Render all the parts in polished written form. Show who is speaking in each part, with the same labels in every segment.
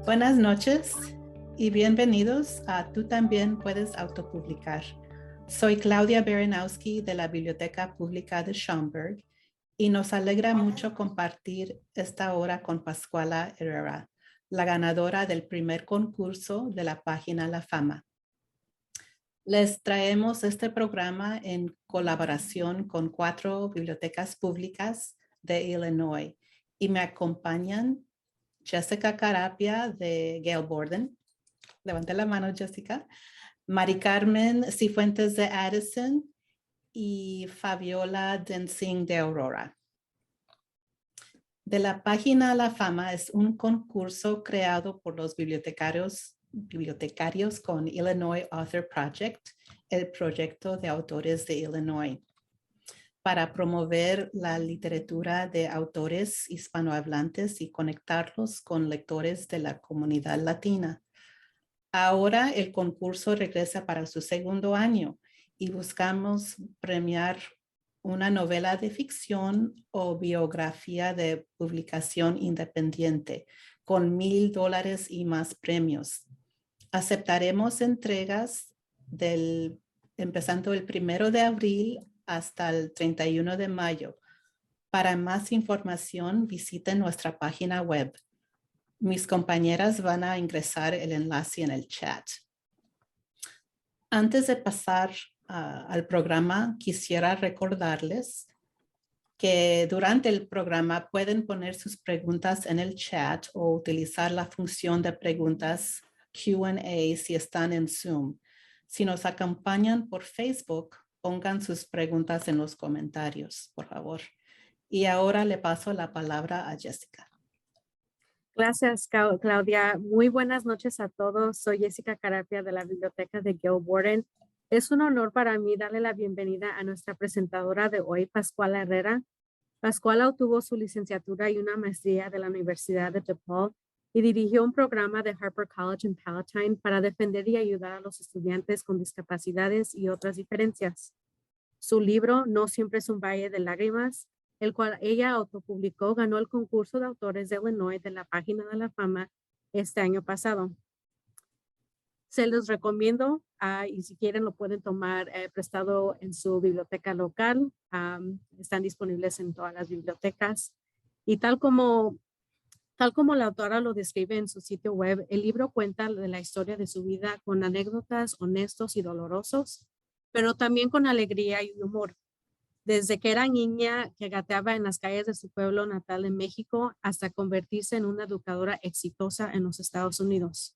Speaker 1: Buenas noches y bienvenidos a Tú también puedes autopublicar. Soy Claudia Baranowski de la Biblioteca Pública de Schaumburg y nos alegra mucho compartir esta hora con Pascuala Herrera, la ganadora del primer concurso de la página La Fama. Les traemos este programa en colaboración con 4 bibliotecas públicas de Illinois y me acompañan Jessica Carapia de Gail Borden. Levante la mano, Jessica. Mari Carmen Cifuentes de Addison y Fabiola Densing de Aurora. De la página La Fama es un concurso creado por los bibliotecarios con Illinois Author Project, el proyecto de autores de Illinois, para promover la literatura de autores hispanohablantes y conectarlos con lectores de la comunidad latina. Ahora el concurso regresa para su segundo año y buscamos premiar una novela de ficción o biografía de publicación independiente con $1,000 y más premios. Aceptaremos entregas empezando el 1 de abril hasta el 31 de mayo. Para más información, visiten nuestra página web. Mis compañeras van a ingresar el enlace en el chat. Antes de pasar al programa, quisiera recordarles que durante el programa pueden poner sus preguntas en el chat o utilizar la función de preguntas Q&A si están en Zoom. Si nos acompañan por Facebook, pongan sus preguntas en los comentarios, por favor. Y ahora le paso la palabra a Jessica.
Speaker 2: Gracias, Claudia. Muy buenas noches a todos. Soy Jessica Carapia de la Biblioteca de Gail Borden. Es un honor para mí darle la bienvenida a nuestra presentadora de hoy, Pascuala Herrera. Pascuala obtuvo su licenciatura y una maestría de la Universidad de DePaul y dirigió un programa de Harper College en Palatine para defender y ayudar a los estudiantes con discapacidades y otras diferencias. Su libro, No siempre es un valle de lágrimas, el cual ella autopublicó, ganó el concurso de autores de Illinois de la página de la fama este año pasado. Se los recomiendo y si quieren lo pueden tomar prestado en su biblioteca local. Están disponibles en todas las bibliotecas. Y tal como la autora lo describe en su sitio web, el libro cuenta de la historia de su vida con anécdotas honestos y dolorosos, pero también con alegría y humor. Desde que era niña que gateaba en las calles de su pueblo natal en México hasta convertirse en una educadora exitosa en los Estados Unidos.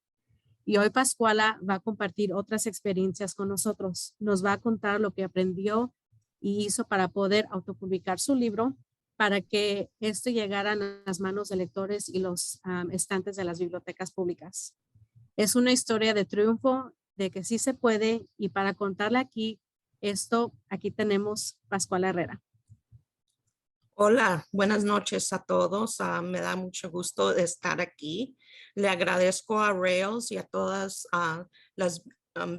Speaker 2: Y hoy Pascuala va a compartir otras experiencias con nosotros. Nos va a contar lo que aprendió y hizo para poder autopublicar su libro para que esto llegara a las manos de lectores y los estantes de las bibliotecas públicas. Es una historia de triunfo, de que sí se puede, y para contarla aquí tenemos Pascuala Herrera.
Speaker 3: Hola, buenas noches a todos. Me da mucho gusto de estar aquí. Le agradezco a Rails y a todas las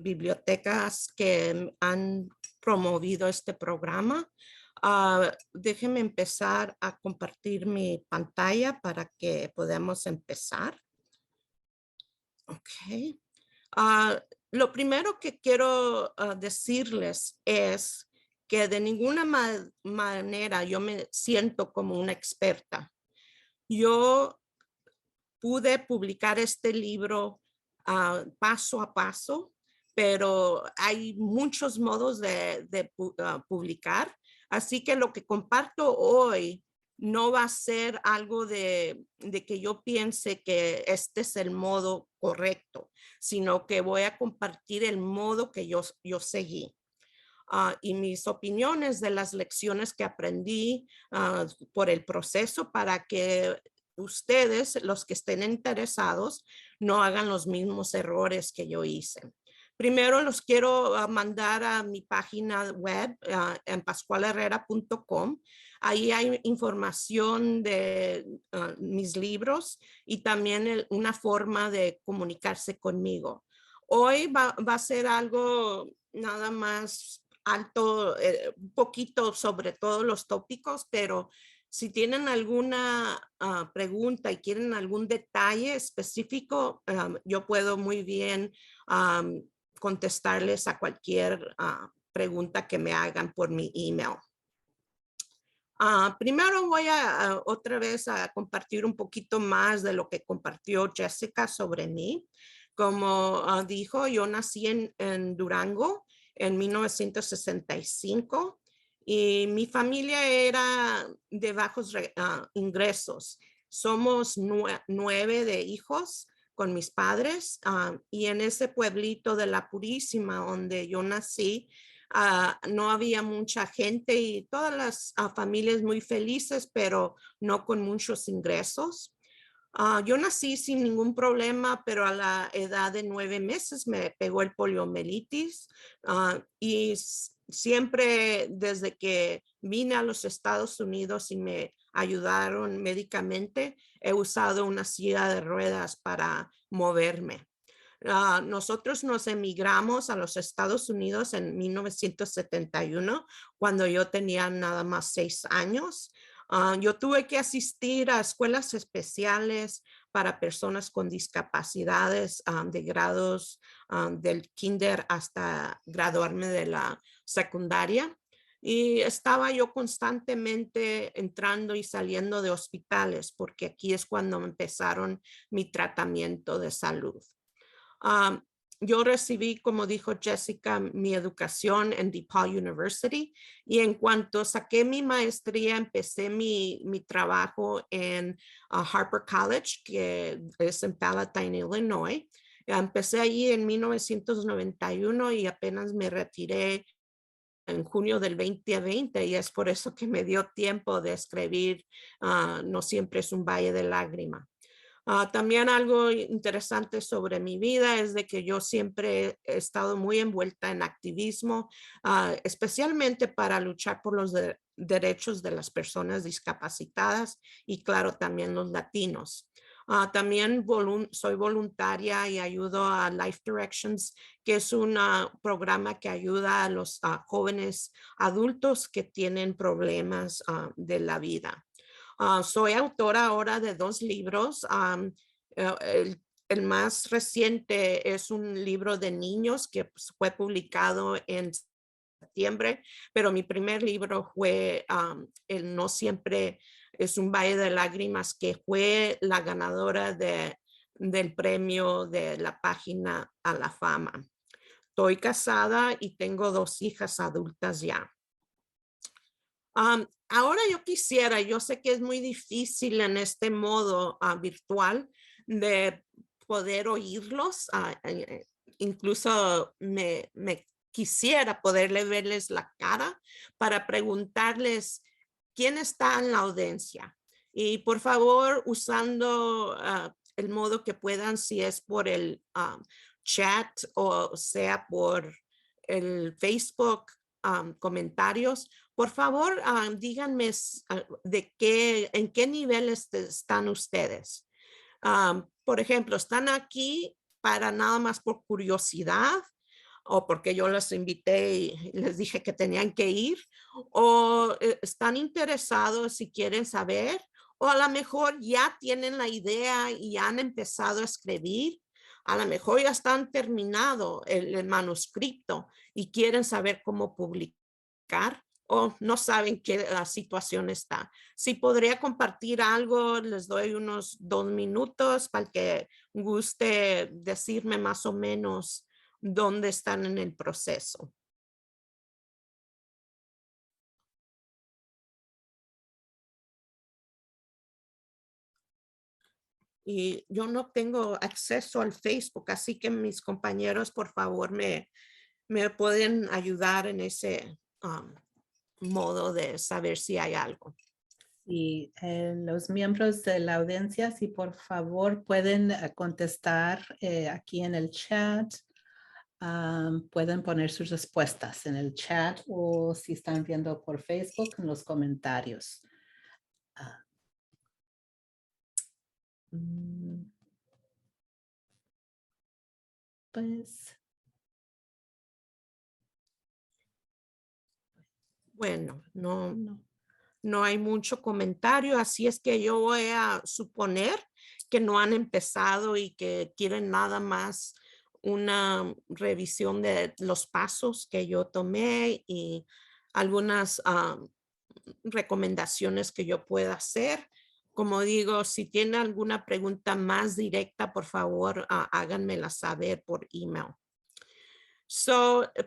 Speaker 3: bibliotecas que han promovido este programa. Déjenme empezar a compartir mi pantalla para que podamos empezar. Ok. Lo primero que quiero decirles es que de ninguna manera yo me siento como una experta. Yo pude publicar este libro paso a paso, pero hay muchos modos de publicar. Así que lo que comparto hoy no va a ser algo de que yo piense que este es el modo correcto, sino que voy a compartir el modo que yo seguí. Y mis opiniones de las lecciones que aprendí por el proceso para que ustedes, los que estén interesados, no hagan los mismos errores que yo hice. Primero los quiero mandar a mi página web en pascualaherrera.com. Ahí hay información de mis libros y también una forma de comunicarse conmigo. Hoy va a ser algo nada más alto, un poquito sobre todos los tópicos, pero Si tienen alguna pregunta y quieren algún detalle específico, yo puedo muy bien contestarles a cualquier pregunta que me hagan por mi email. Primero voy a otra vez a compartir un poquito más de lo que compartió Jessica sobre mí. Como dijo, yo nací en Durango en 1965 y mi familia era de bajos ingresos. Somos 9 de hijos con mis padres y en ese pueblito de La Purísima donde yo nací, no había mucha gente y todas las familias muy felices, pero no con muchos ingresos. Yo nací sin ningún problema, pero a la edad de 9 meses me pegó el poliomielitis y siempre desde que vine a los Estados Unidos y me ayudaron médicamente, he usado una silla de ruedas para moverme. Nosotros nos emigramos a los Estados Unidos en 1971, cuando yo tenía nada más 6 años. Yo tuve que asistir a escuelas especiales para personas con discapacidades de grados del kinder hasta graduarme de la secundaria. Y estaba yo constantemente entrando y saliendo de hospitales porque aquí es cuando empezaron mi tratamiento de salud. Yo recibí, como dijo Jessica, mi educación en DePaul University y en cuanto saqué mi maestría, empecé mi trabajo en Harper College, que es en Palatine, Illinois. Empecé allí en 1991 y apenas me retiré en junio del 2020 y es por eso que me dio tiempo de escribir No siempre es un valle de lágrimas. También algo interesante sobre mi vida es de que yo siempre he estado muy envuelta en activismo, especialmente para luchar por los derechos de las personas discapacitadas y claro, también los latinos. También soy voluntaria y ayudo a Life Directions, que es un programa que ayuda a los jóvenes adultos que tienen problemas de la vida. Soy autora ahora de 2 libros. El más reciente es un libro de niños que fue publicado en septiembre, pero mi primer libro fue El No siempre es un valle de lágrimas, que fue la ganadora del premio de la página a la fama. Estoy casada y tengo 2 hijas adultas ya. Ahora yo sé que es muy difícil en este modo virtual de poder oírlos. Incluso me quisiera poderle verles la cara para preguntarles quién está en la audiencia. Y por favor, usando el modo que puedan, si es por el chat o sea por el Facebook comentarios, por favor, díganme en qué niveles están ustedes. Por ejemplo, ¿están aquí para nada más por curiosidad o porque yo los invité y les dije que tenían que ir? ¿O están interesados y quieren saber? ¿O a lo mejor ya tienen la idea y han empezado a escribir? A lo mejor ya están terminado el manuscrito y quieren saber cómo publicar o no saben qué la situación está. Si podría compartir algo, les doy unos 2 minutos para que guste decirme más o menos dónde están en el proceso. Y yo no tengo acceso al Facebook, así que mis compañeros, por favor, me pueden ayudar en ese modo de saber si hay algo.
Speaker 1: Y los miembros de la audiencia, si por favor pueden contestar aquí en el chat, pueden poner sus respuestas en el chat o si están viendo por Facebook en los comentarios. Pues.
Speaker 3: Bueno, no. no hay mucho comentario, así es que yo voy a suponer que no han empezado y que quieren nada más una revisión de los pasos que yo tomé y algunas recomendaciones que yo pueda hacer. Como digo, si tiene alguna pregunta más directa, por favor, háganmela saber por email.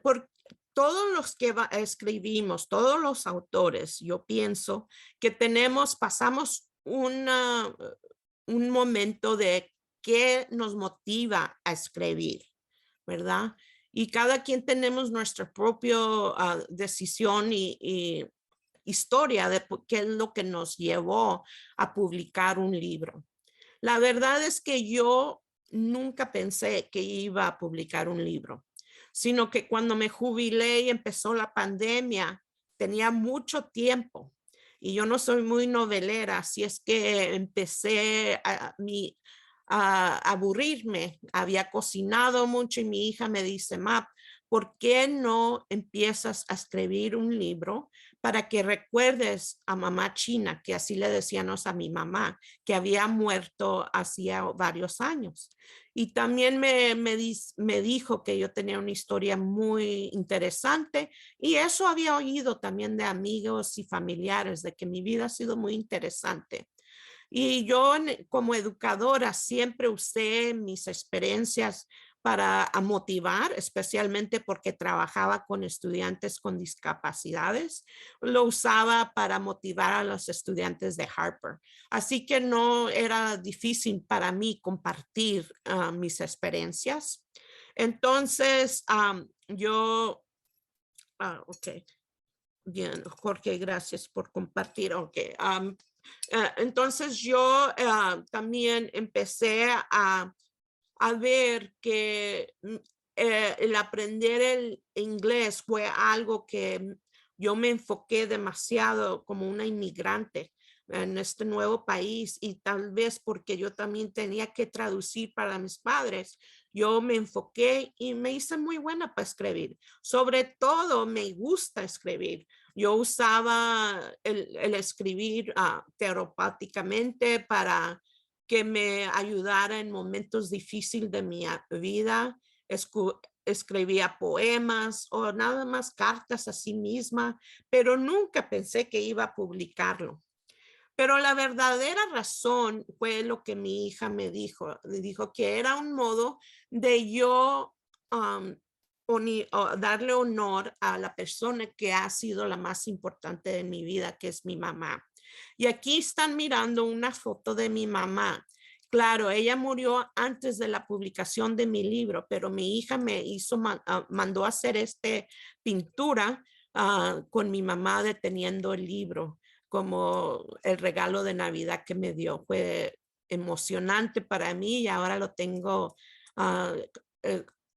Speaker 3: Por todos los que escribimos, todos los autores, yo pienso que pasamos un momento de qué nos motiva a escribir, ¿verdad? Y cada quien tenemos nuestra propia decisión y historia de qué es lo que nos llevó a publicar un libro. La verdad es que yo nunca pensé que iba a publicar un libro, sino que cuando me jubilé y empezó la pandemia, tenía mucho tiempo y yo no soy muy novelera, así es que empecé a aburrirme. Había cocinado mucho y mi hija me dice, "Ma, ¿por qué no empiezas a escribir un libro para que recuerdes a mamá China?", que así le decíamos a mi mamá, que había muerto hacía varios años. Y también me dijo que yo tenía una historia muy interesante y eso había oído también de amigos y familiares, de que mi vida ha sido muy interesante. Y yo como educadora siempre usé mis experiencias para motivar, especialmente porque trabajaba con estudiantes con discapacidades. Lo usaba para motivar a los estudiantes de Harper. Así que no era difícil para mí compartir mis experiencias. Entonces, ok, bien, Jorge, gracias por compartir. Ok, entonces yo también empecé a ver que el aprender el inglés fue algo que yo me enfoqué demasiado como una inmigrante en este nuevo país y tal vez porque yo también tenía que traducir para mis padres, yo me enfoqué y me hice muy buena para escribir. Sobre todo me gusta escribir. Yo usaba el escribir terapéuticamente para que me ayudara en momentos difíciles de mi vida. Escribía poemas o nada más cartas a sí misma, pero nunca pensé que iba a publicarlo. Pero la verdadera razón fue lo que mi hija me dijo. Me dijo que era un modo de yo darle honor a la persona que ha sido la más importante de mi vida, que es mi mamá. Y aquí están mirando una foto de mi mamá. Claro, ella murió antes de la publicación de mi libro, pero mi hija mandó a hacer esta pintura con mi mamá deteniendo el libro como el regalo de Navidad que me dio. Fue emocionante para mí y ahora lo tengo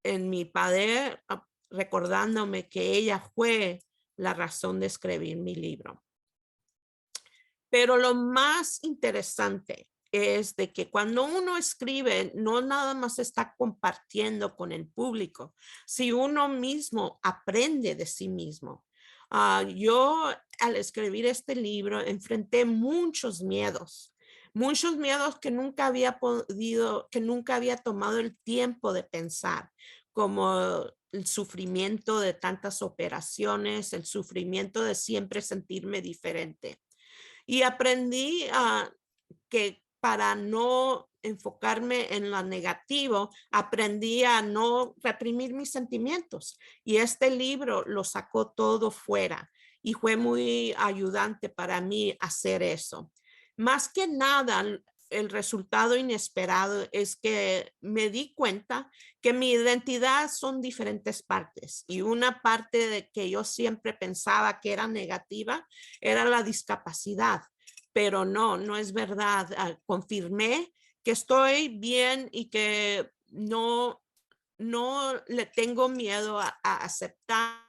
Speaker 3: en mi padre, recordándome que ella fue la razón de escribir mi libro. Pero lo más interesante es de que cuando uno escribe, no nada más está compartiendo con el público, si uno mismo aprende de sí mismo. Yo al escribir este libro enfrenté muchos miedos que nunca había podido, que nunca había tomado el tiempo de pensar, como el sufrimiento de tantas operaciones, el sufrimiento de siempre sentirme diferente. Y aprendí que para no enfocarme en lo negativo, aprendí a no reprimir mis sentimientos. Y este libro lo sacó todo fuera y fue muy ayudante para mí hacer eso. Más que nada, el resultado inesperado es que me di cuenta que mi identidad son diferentes partes y una parte de que yo siempre pensaba que era negativa era la discapacidad, pero no es verdad. Confirmé que estoy bien y que no le tengo miedo a aceptar.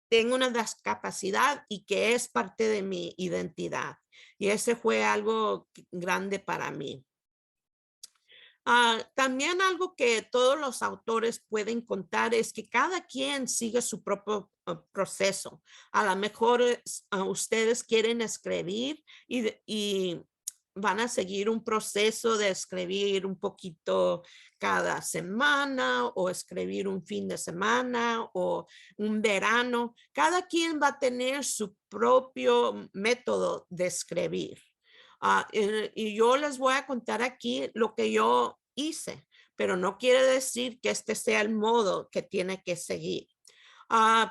Speaker 3: Tengo una discapacidad y que es parte de mi identidad. Y ese fue algo grande para mí. También algo que todos los autores pueden contar es que cada quien sigue su propio proceso. A lo mejor ustedes quieren escribir y van a seguir un proceso de escribir un poquito cada semana o escribir un fin de semana o un verano. Cada quien va a tener su propio método de escribir. Y yo les voy a contar aquí lo que yo hice, pero no quiere decir que este sea el modo que tiene que seguir.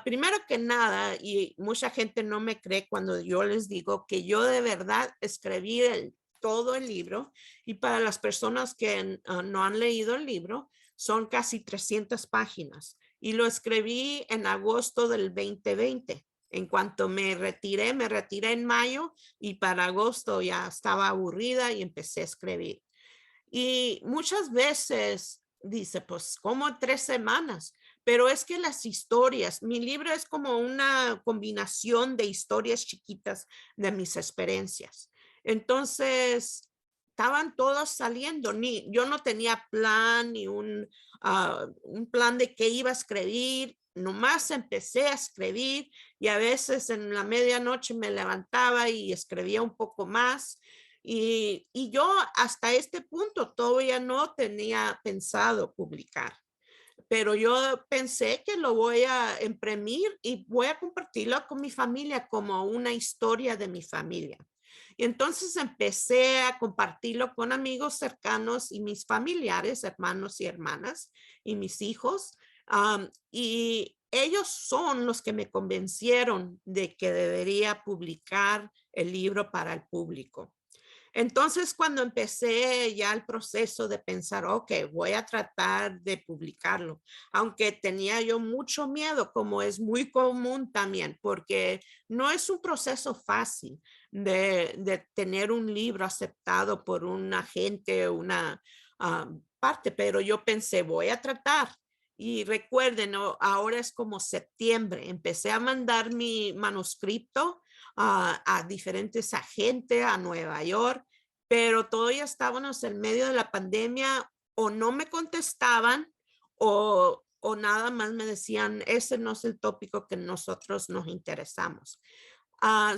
Speaker 3: Primero que nada, y mucha gente no me cree cuando yo les digo que yo de verdad escribí todo el libro, y para las personas que no han leído el libro, son casi 300 páginas y lo escribí en agosto del 2020. En cuanto me retiré en mayo y para agosto ya estaba aburrida y empecé a escribir. Y muchas veces dice, pues, ¿cómo 3 semanas? Pero es que las historias, mi libro es como una combinación de historias chiquitas de mis experiencias. Entonces, estaban todas saliendo, yo no tenía plan ni un plan de qué iba a escribir, nomás empecé a escribir y a veces en la medianoche me levantaba y escribía un poco más. Y yo hasta este punto todavía no tenía pensado publicar, pero yo pensé que lo voy a imprimir y voy a compartirlo con mi familia como una historia de mi familia. Y entonces empecé a compartirlo con amigos cercanos y mis familiares, hermanos y hermanas y mis hijos. Y ellos son los que me convencieron de que debería publicar el libro para el público. Entonces, cuando empecé ya el proceso de pensar, ok, voy a tratar de publicarlo, aunque tenía yo mucho miedo, como es muy común también, porque no es un proceso fácil de tener un libro aceptado por un agente, una parte, pero yo pensé, voy a tratar. Y recuerden, ahora es como septiembre, empecé a mandar mi manuscrito a diferentes agentes, a Nueva York, pero todavía estábamos en medio de la pandemia, o no me contestaban o nada más me decían, ese no es el tópico que nosotros nos interesamos.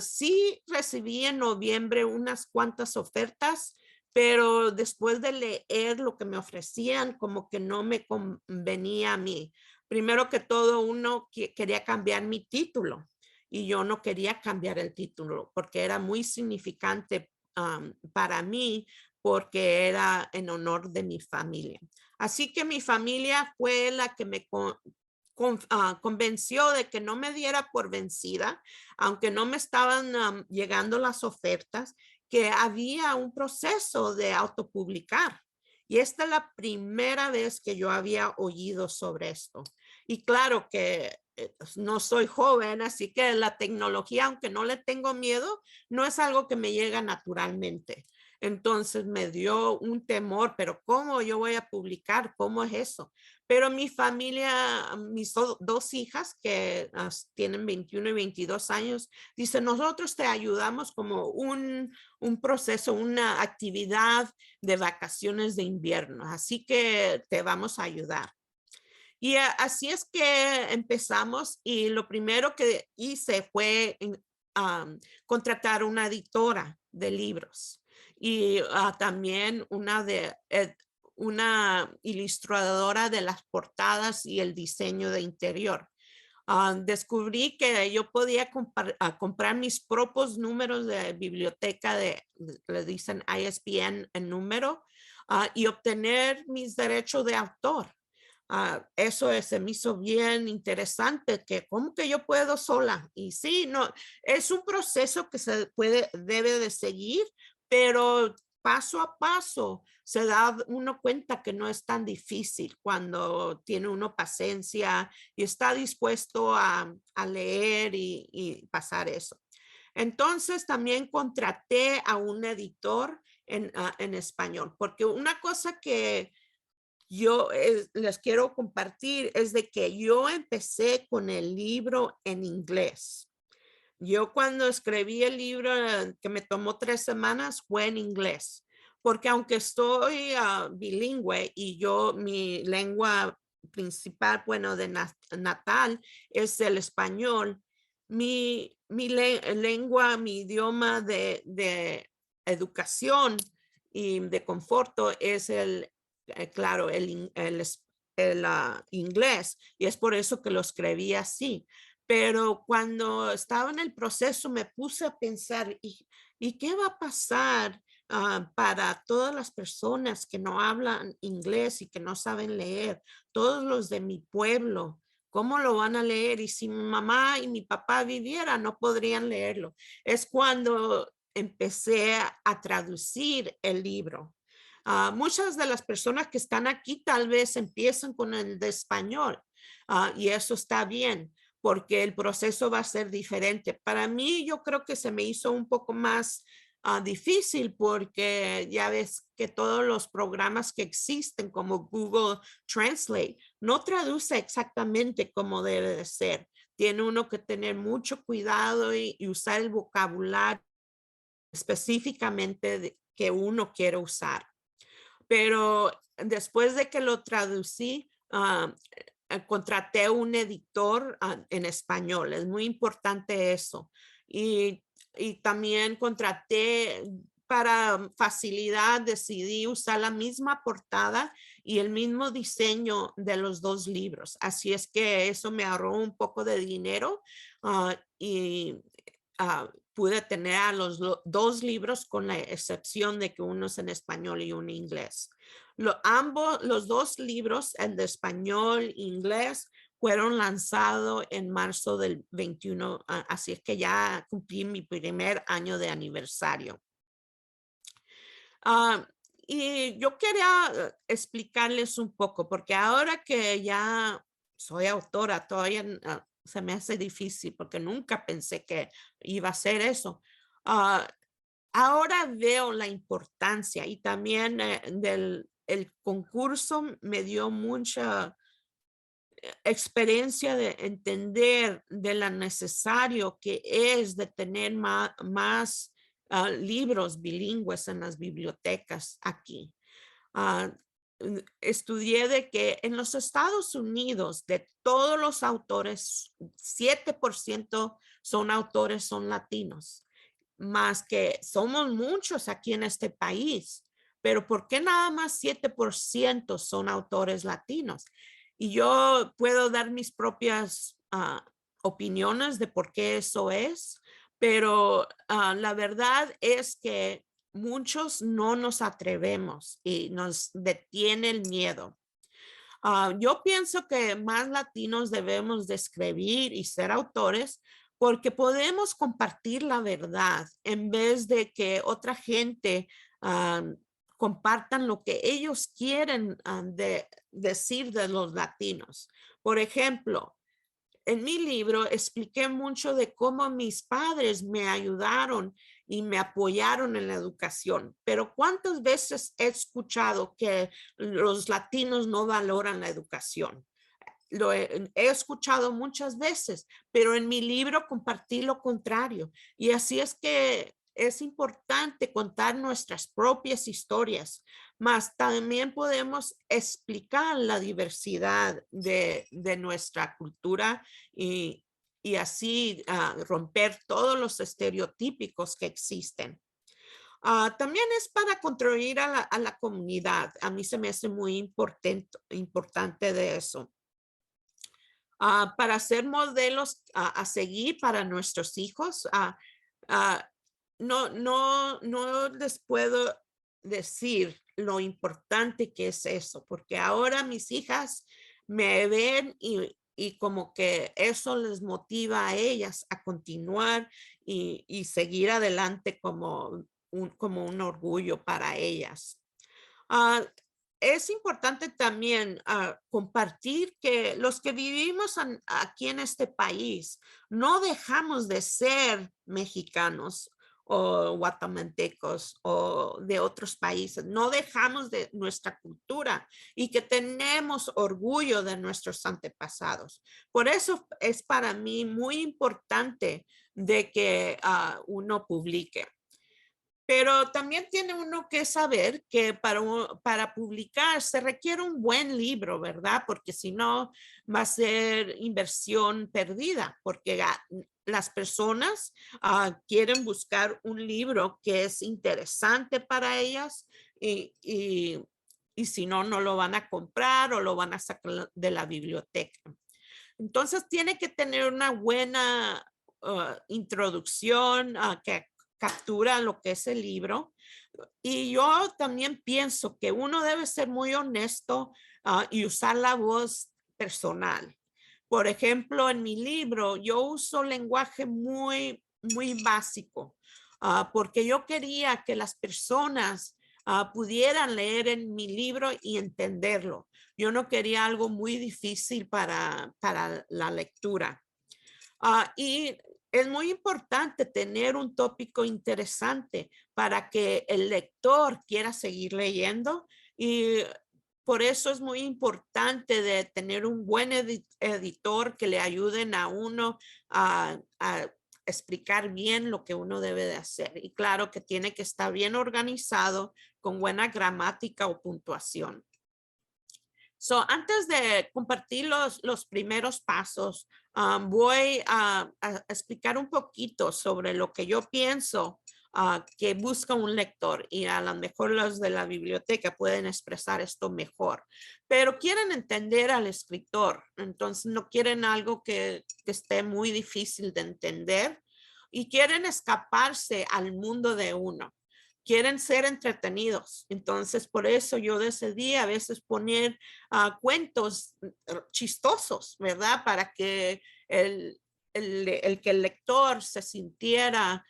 Speaker 3: Sí recibí en noviembre unas cuantas ofertas, pero después de leer lo que me ofrecían, como que no me convenía a mí. Primero que todo, uno quería cambiar mi título y yo no quería cambiar el título porque era muy significante para mí, porque era en honor de mi familia. Así que mi familia fue la que me convenció de que no me diera por vencida, aunque no me estaban llegando las ofertas, que había un proceso de autopublicar. Y esta es la primera vez que yo había oído sobre esto. Y claro que no soy joven, así que la tecnología, aunque no le tengo miedo, no es algo que me llega naturalmente. Entonces me dio un temor, pero ¿cómo yo voy a publicar? ¿Cómo es eso? Pero mi familia, mis dos hijas que tienen 21 y 22 años, dicen, nosotros te ayudamos como un proceso, una actividad de vacaciones de invierno, así que te vamos a ayudar. Y así es que empezamos y lo primero que hice fue contratar una editora de libros y también una ilustradora de las portadas y el diseño de interior. Descubrí que yo podía comprar mis propios números de biblioteca, le dicen ISBN en número, y obtener mis derechos de autor. Eso se me hizo bien interesante, que como que yo puedo sola. Y sí, no, es un proceso que debe de seguir, pero paso a paso se da uno cuenta que no es tan difícil cuando tiene uno paciencia y está dispuesto a leer y pasar eso. Entonces también contraté a un editor en español, porque una cosa que yo les quiero compartir es de que yo empecé con el libro en inglés. Yo cuando escribí el libro que me tomó 3 semanas fue en inglés, porque aunque estoy bilingüe y mi lengua principal, bueno, de natal es el español. Mi lengua, mi idioma de educación y de conforto es claro, el inglés, y es por eso que lo escribí así. Pero cuando estaba en el proceso me puse a pensar, ¿y qué va a pasar para todas las personas que no hablan inglés y que no saben leer? Todos los de mi pueblo, ¿cómo lo van a leer? Y si mi mamá y mi papá vivieran, no podrían leerlo. Es cuando empecé a traducir el libro. Muchas de las personas que están aquí tal vez empiezan con el de español y eso está bien porque el proceso va a ser diferente. Para mí, yo creo que se me hizo un poco más difícil porque ya ves que todos los programas que existen como Google Translate no traduce exactamente como debe de ser. Tiene uno que tener mucho cuidado y usar el vocabulario específicamente que uno quiere usar. Pero después de que lo traducí, contraté un editor en español. Es muy importante eso. Y también contraté para facilidad, decidí usar la misma portada y el mismo diseño de los dos libros. Así es que eso me ahorró un poco de dinero y pude tener a los dos libros con la excepción de que uno es en español y uno en inglés. Los dos libros, el de español e inglés, fueron lanzados en marzo del 21, así es que ya cumplí mi primer año de aniversario. Y yo quería explicarles un poco, porque ahora que ya soy autora, todavía se me hace difícil porque nunca pensé que iba a ser eso. Ahora veo la importancia y también el concurso me dio mucha experiencia de entender de lo necesario que es de tener más libros bilingües en las bibliotecas aquí. Estudié de que en los Estados Unidos, de todos los autores, 7% son latinos, más que somos muchos aquí en este país. Pero ¿por qué nada más 7% son autores latinos? Y yo puedo dar mis propias opiniones de por qué eso es, pero la verdad es que muchos no nos atrevemos y nos detiene el miedo. Yo pienso que más latinos debemos de escribir y ser autores porque podemos compartir la verdad en vez de que otra gente compartan lo que ellos quieren decir de los latinos. Por ejemplo, en mi libro expliqué mucho de cómo mis padres me ayudaron y me apoyaron en la educación, pero ¿cuántas veces he escuchado que los latinos no valoran la educación? Lo he escuchado muchas veces, pero en mi libro compartí lo contrario. Y así es que es importante contar nuestras propias historias, mas también podemos explicar la diversidad de nuestra cultura y así romper todos los estereotípicos que existen. También es para contribuir a la comunidad. A mí se me hace muy importante de eso. Para ser modelos a seguir para nuestros hijos. No les puedo decir lo importante que es eso, porque ahora mis hijas me ven y como que eso les motiva a ellas a continuar y seguir adelante como un orgullo para ellas. Es importante también compartir que los que vivimos aquí en este país no dejamos de ser mexicanos o guatemaltecos o de otros países, no dejamos de nuestra cultura y que tenemos orgullo de nuestros antepasados. Por eso es para mí muy importante de que uno publique. Pero también tiene uno que saber que para publicar se requiere un buen libro, ¿verdad? Porque si no va a ser inversión perdida, porque las personas quieren buscar un libro que es interesante para ellas y si no, no lo van a comprar o lo van a sacar de la biblioteca. Entonces tiene que tener una buena introducción que captura lo que es el libro. Y yo también pienso que uno debe ser muy honesto y usar la voz personal. Por ejemplo, en mi libro yo uso lenguaje muy, muy básico porque yo quería que las personas pudieran leer en mi libro y entenderlo. Yo no quería algo muy difícil para la lectura. Y es muy importante tener un tópico interesante para que el lector quiera seguir leyendo y por eso es muy importante de tener un buen editor que le ayuden a uno a explicar bien lo que uno debe de hacer. Y claro que tiene que estar bien organizado con buena gramática o puntuación. So, antes de compartir los primeros pasos, voy a explicar un poquito sobre lo que yo pienso que busca un lector y a lo mejor los de la biblioteca pueden expresar esto mejor, pero quieren entender al escritor, entonces no quieren algo que esté muy difícil de entender y quieren escaparse al mundo de uno. Quieren ser entretenidos. Entonces, por eso yo decidí a veces poner cuentos chistosos, ¿verdad? Para que que el lector se sintiera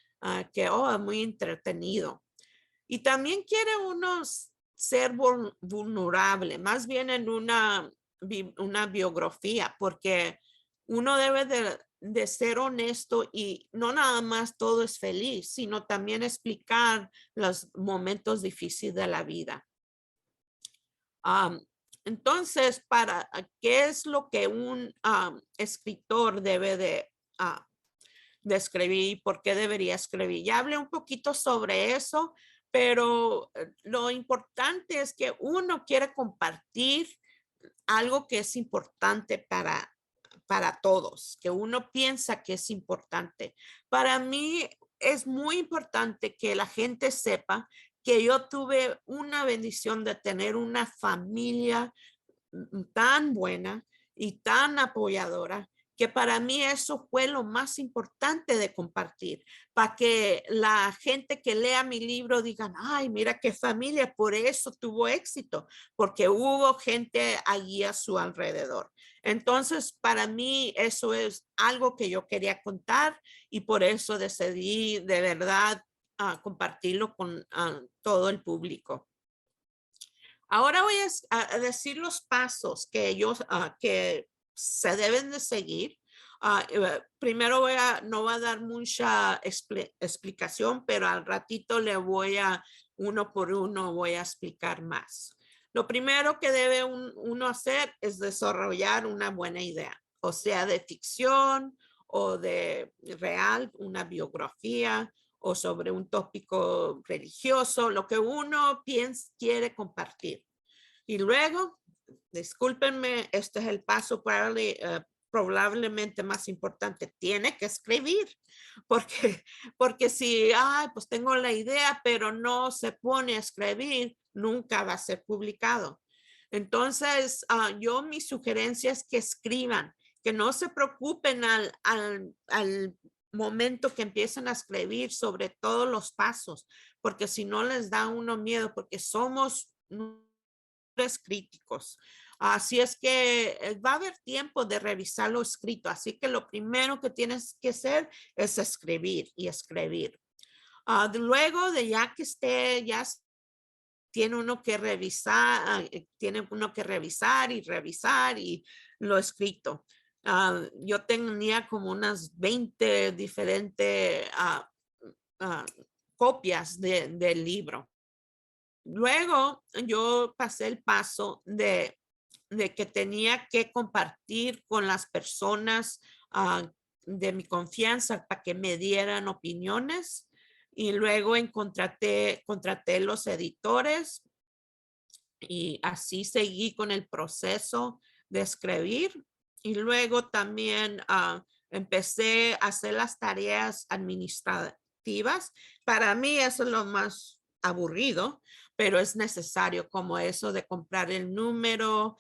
Speaker 3: que, oh, muy entretenido. Y también quiere uno ser vulnerable, más bien en una biografía, porque uno debe de ser honesto y no nada más todo es feliz, sino también explicar los momentos difíciles de la vida. Entonces, ¿qué es lo que un escritor debe de escribir? ¿Por qué debería escribir? Ya hablé un poquito sobre eso, pero lo importante es que uno quiere compartir algo que es importante para todos, que uno piensa que es importante. Para mí es muy importante que la gente sepa que yo tuve una bendición de tener una familia tan buena y tan apoyadora que para mí eso fue lo más importante de compartir, para que la gente que lea mi libro digan, ay, mira qué familia, por eso tuvo éxito, porque hubo gente allí a su alrededor. Entonces, para mí eso es algo que yo quería contar y por eso decidí de verdad compartirlo con todo el público. Ahora voy a decir los pasos que que se deben de seguir. Primero no va a dar mucha explicación, pero al ratito le uno por uno voy a explicar más. Lo primero que debe uno hacer es desarrollar una buena idea, o sea, de ficción o de real, una biografía o sobre un tópico religioso, lo que uno quiere compartir. Y luego, discúlpenme, este es el paso probablemente más importante, tiene que escribir, porque si, pues tengo la idea, pero no se pone a escribir, nunca va a ser publicado. Entonces, mi sugerencia es que escriban, que no se preocupen al momento que empiezan a escribir sobre todos los pasos, porque si no les da uno miedo, porque somos críticos. Así es que va a haber tiempo de revisar lo escrito, así que lo primero que tienes que hacer es escribir y escribir. Luego de ya que ya tiene uno que revisar y revisar y lo escrito. Yo tenía como unas 20 diferentes copias del libro. Luego yo pasé el paso de que tenía que compartir con las personas de mi confianza para que me dieran opiniones y luego contraté los editores y así seguí con el proceso de escribir. Y luego también empecé a hacer las tareas administrativas. Para mí eso es lo más aburrido, pero es necesario, como eso de comprar el número,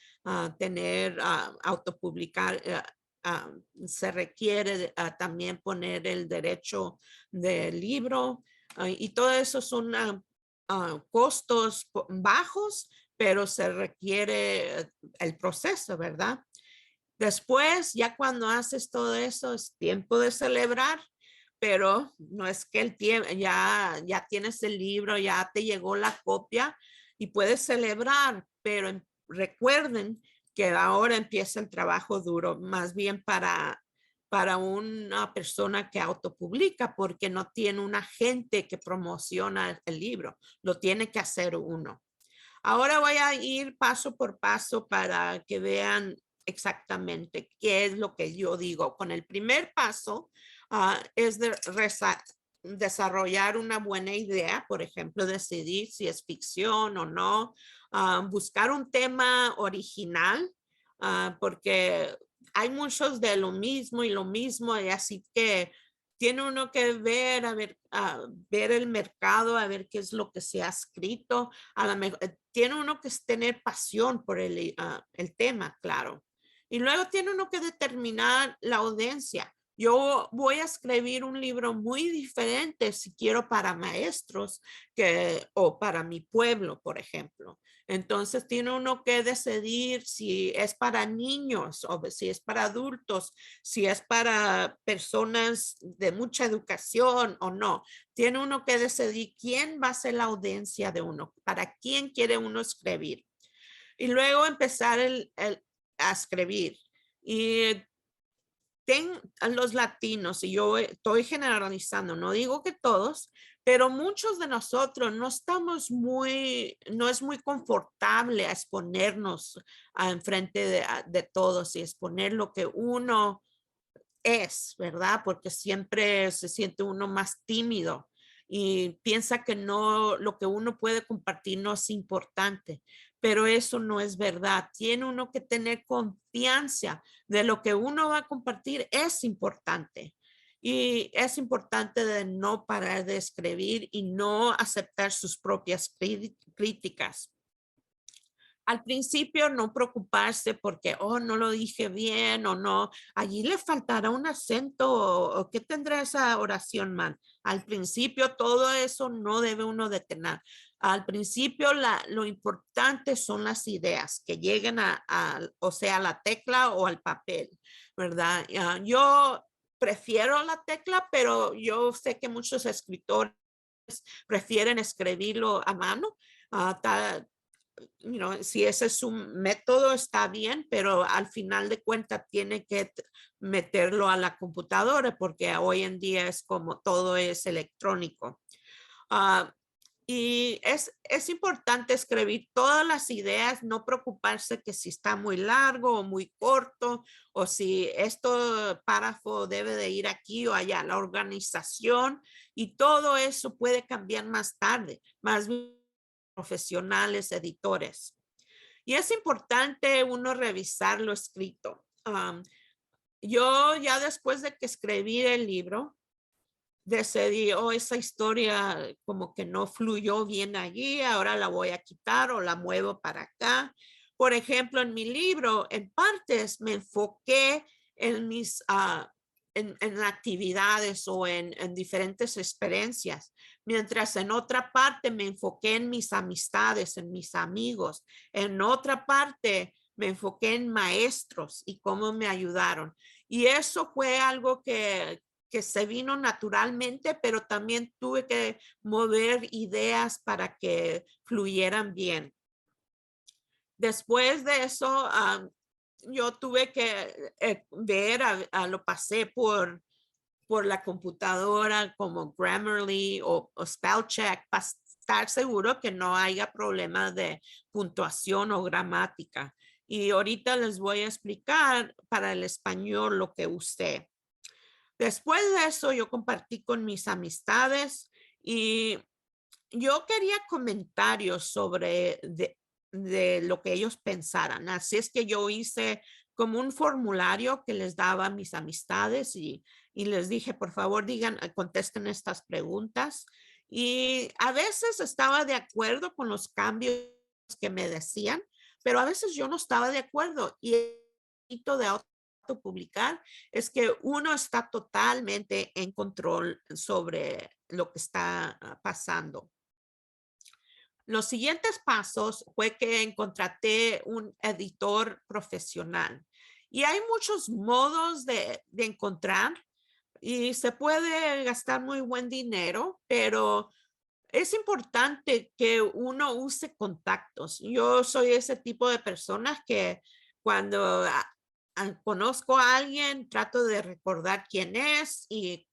Speaker 3: autopublicar. Se requiere también poner el derecho del libro y todo eso son costos bajos, pero se requiere el proceso, ¿verdad? Después, ya cuando haces todo eso, es tiempo de celebrar, pero no es que el tiempo, ya tienes el libro, ya te llegó la copia y puedes celebrar, pero recuerden que ahora empieza el trabajo duro, más bien para una persona que autopublica, porque no tiene un agente que promociona el libro, lo tiene que hacer uno. Ahora voy a ir paso por paso para que vean exactamente qué es lo que yo digo. Con el primer paso es desarrollar una buena idea, por ejemplo, decidir si es ficción o no, buscar un tema original, porque hay muchos de lo mismo y así que tiene uno que ver, ver el mercado, a ver qué es lo que se ha escrito. A lo mejor, tiene uno que tener pasión por el tema, claro. Y luego tiene uno que determinar la audiencia. Yo voy a escribir un libro muy diferente si quiero para maestros o para mi pueblo, por ejemplo. Entonces tiene uno que decidir si es para niños o si es para adultos, si es para personas de mucha educación o no. Tiene uno que decidir quién va a ser la audiencia de uno, para quién quiere uno escribir. Y luego empezar a escribir. Y los latinos, y yo estoy generalizando, no digo que todos, pero muchos de nosotros no es muy confortable a exponernos enfrente de todos y exponer lo que uno es, ¿verdad? Porque siempre se siente uno más tímido y piensa que no, lo que uno puede compartir no es importante, pero eso no es verdad. Tiene uno que tener confianza de lo que uno va a compartir es importante. Y es importante de no parar de escribir y no aceptar sus propias críticas. Al principio no preocuparse porque, oh, no lo dije bien o no, allí le faltará un acento o qué tendrá esa oración mal. Al principio todo eso no debe uno detener. Al principio lo importante son las ideas que lleguen o sea, a la tecla o al papel, ¿verdad? Yo prefiero la tecla, pero yo sé que muchos escritores prefieren escribirlo a mano. Si ese es un método está bien, pero al final de cuentas tiene que meterlo a la computadora porque hoy en día es como todo es electrónico. Y es importante escribir todas las ideas, no preocuparse que si está muy largo o muy corto o si esto párrafo debe de ir aquí o allá. La organización y todo eso puede cambiar más tarde, más bien profesionales, editores. Y es importante uno revisar lo escrito. Yo ya después de que escribí el libro, decidí, esa historia como que no fluyó bien allí, ahora la voy a quitar o la muevo para acá. Por ejemplo, en mi libro, en partes me enfoqué en mis en actividades o en diferentes experiencias, mientras en otra parte me enfoqué en mis amistades, en mis amigos, en otra parte me enfoqué en maestros y cómo me ayudaron. Y eso fue algo que se vino naturalmente, pero también tuve que mover ideas para que fluyeran bien. Después de eso, yo tuve que ver, lo pasé por la computadora como Grammarly o Spellcheck para estar seguro que no haya problemas de puntuación o gramática. Y ahorita les voy a explicar para el español lo que usé. Después de eso, yo compartí con mis amistades Y yo quería comentarios sobre de lo que ellos pensaran. Así es que yo hice como un formulario que les daba a mis amistades y les dije, por favor, contesten estas preguntas. Y a veces estaba de acuerdo con los cambios que me decían, pero a veces yo no estaba de acuerdo. Y el hito de autopublicar es que uno está totalmente en control sobre lo que está pasando. Los siguientes pasos fue que contraté un editor profesional y hay muchos modos de encontrar y se puede gastar muy buen dinero, pero es importante que uno use contactos. Yo soy ese tipo de personas que cuando conozco a alguien, trato de recordar quién es y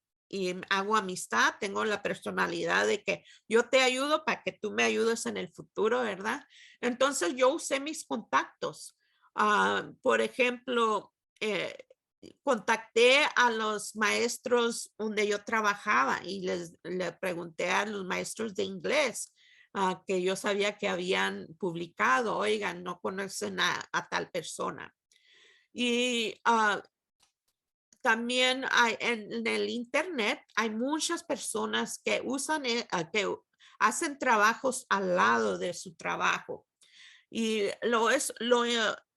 Speaker 3: hago amistad. Tengo la personalidad de que yo te ayudo para que tú me ayudes en el futuro, ¿verdad? Entonces yo usé mis contactos. Por ejemplo, contacté a los maestros donde yo trabajaba y le pregunté a los maestros de inglés que yo sabía que habían publicado, oigan, no conocen a tal persona. Y también en el internet hay muchas personas que que hacen trabajos al lado de su trabajo. Y lo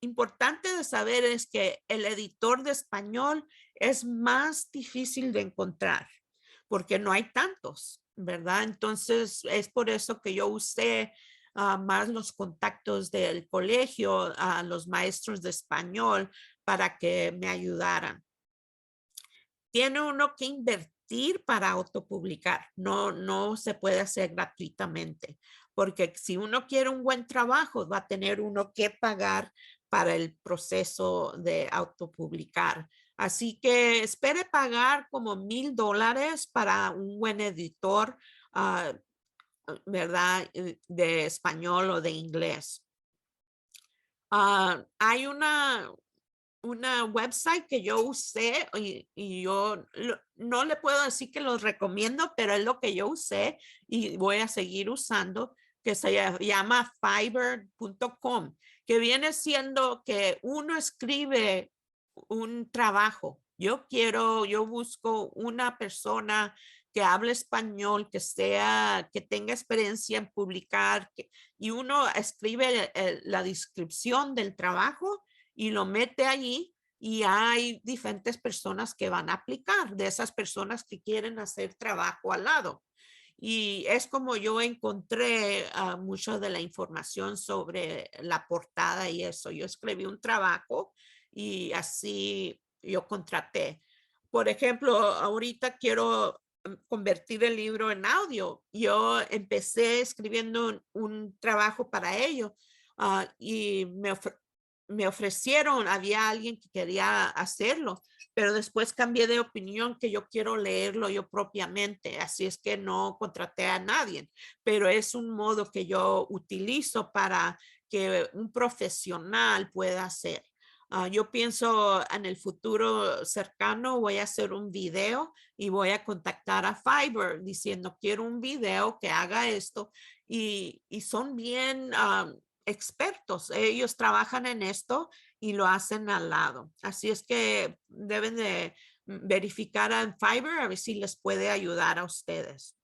Speaker 3: importante de saber es que el editor de español es más difícil de encontrar porque no hay tantos, ¿verdad? Entonces es por eso que yo usé más los contactos del colegio, a los maestros de español para que me ayudaran. Tiene uno que invertir para autopublicar. No se puede hacer gratuitamente, porque si uno quiere un buen trabajo, va a tener uno que pagar para el proceso de autopublicar. Así que espere pagar como $1,000 para un buen editor, ¿verdad? De español o de inglés. Hay una website que yo usé y yo no le puedo decir que los recomiendo, pero es lo que yo usé y voy a seguir usando, que se llama fiverr.com, que viene siendo que uno escribe un trabajo. Yo busco una persona que hable español, que tenga experiencia en publicar, y uno escribe la descripción del trabajo y lo mete allí y hay diferentes personas que van a aplicar, de esas personas que quieren hacer trabajo al lado. Y es como yo encontré mucho de la información sobre la portada y eso. Yo escribí un trabajo y así yo contraté. Por ejemplo, ahorita quiero convertir el libro en audio. Yo empecé escribiendo un trabajo para ello y me ofrecieron, había alguien que quería hacerlo, pero después cambié de opinión que yo quiero leerlo yo propiamente, así es que no contraté a nadie, pero es un modo que yo utilizo para que un profesional pueda hacer. Yo pienso en el futuro cercano voy a hacer un video y voy a contactar a Fiverr diciendo quiero un video que haga esto y son bien expertos. Ellos trabajan en esto y lo hacen al lado. Así es que deben de verificar en Fiverr a ver si les puede ayudar a ustedes.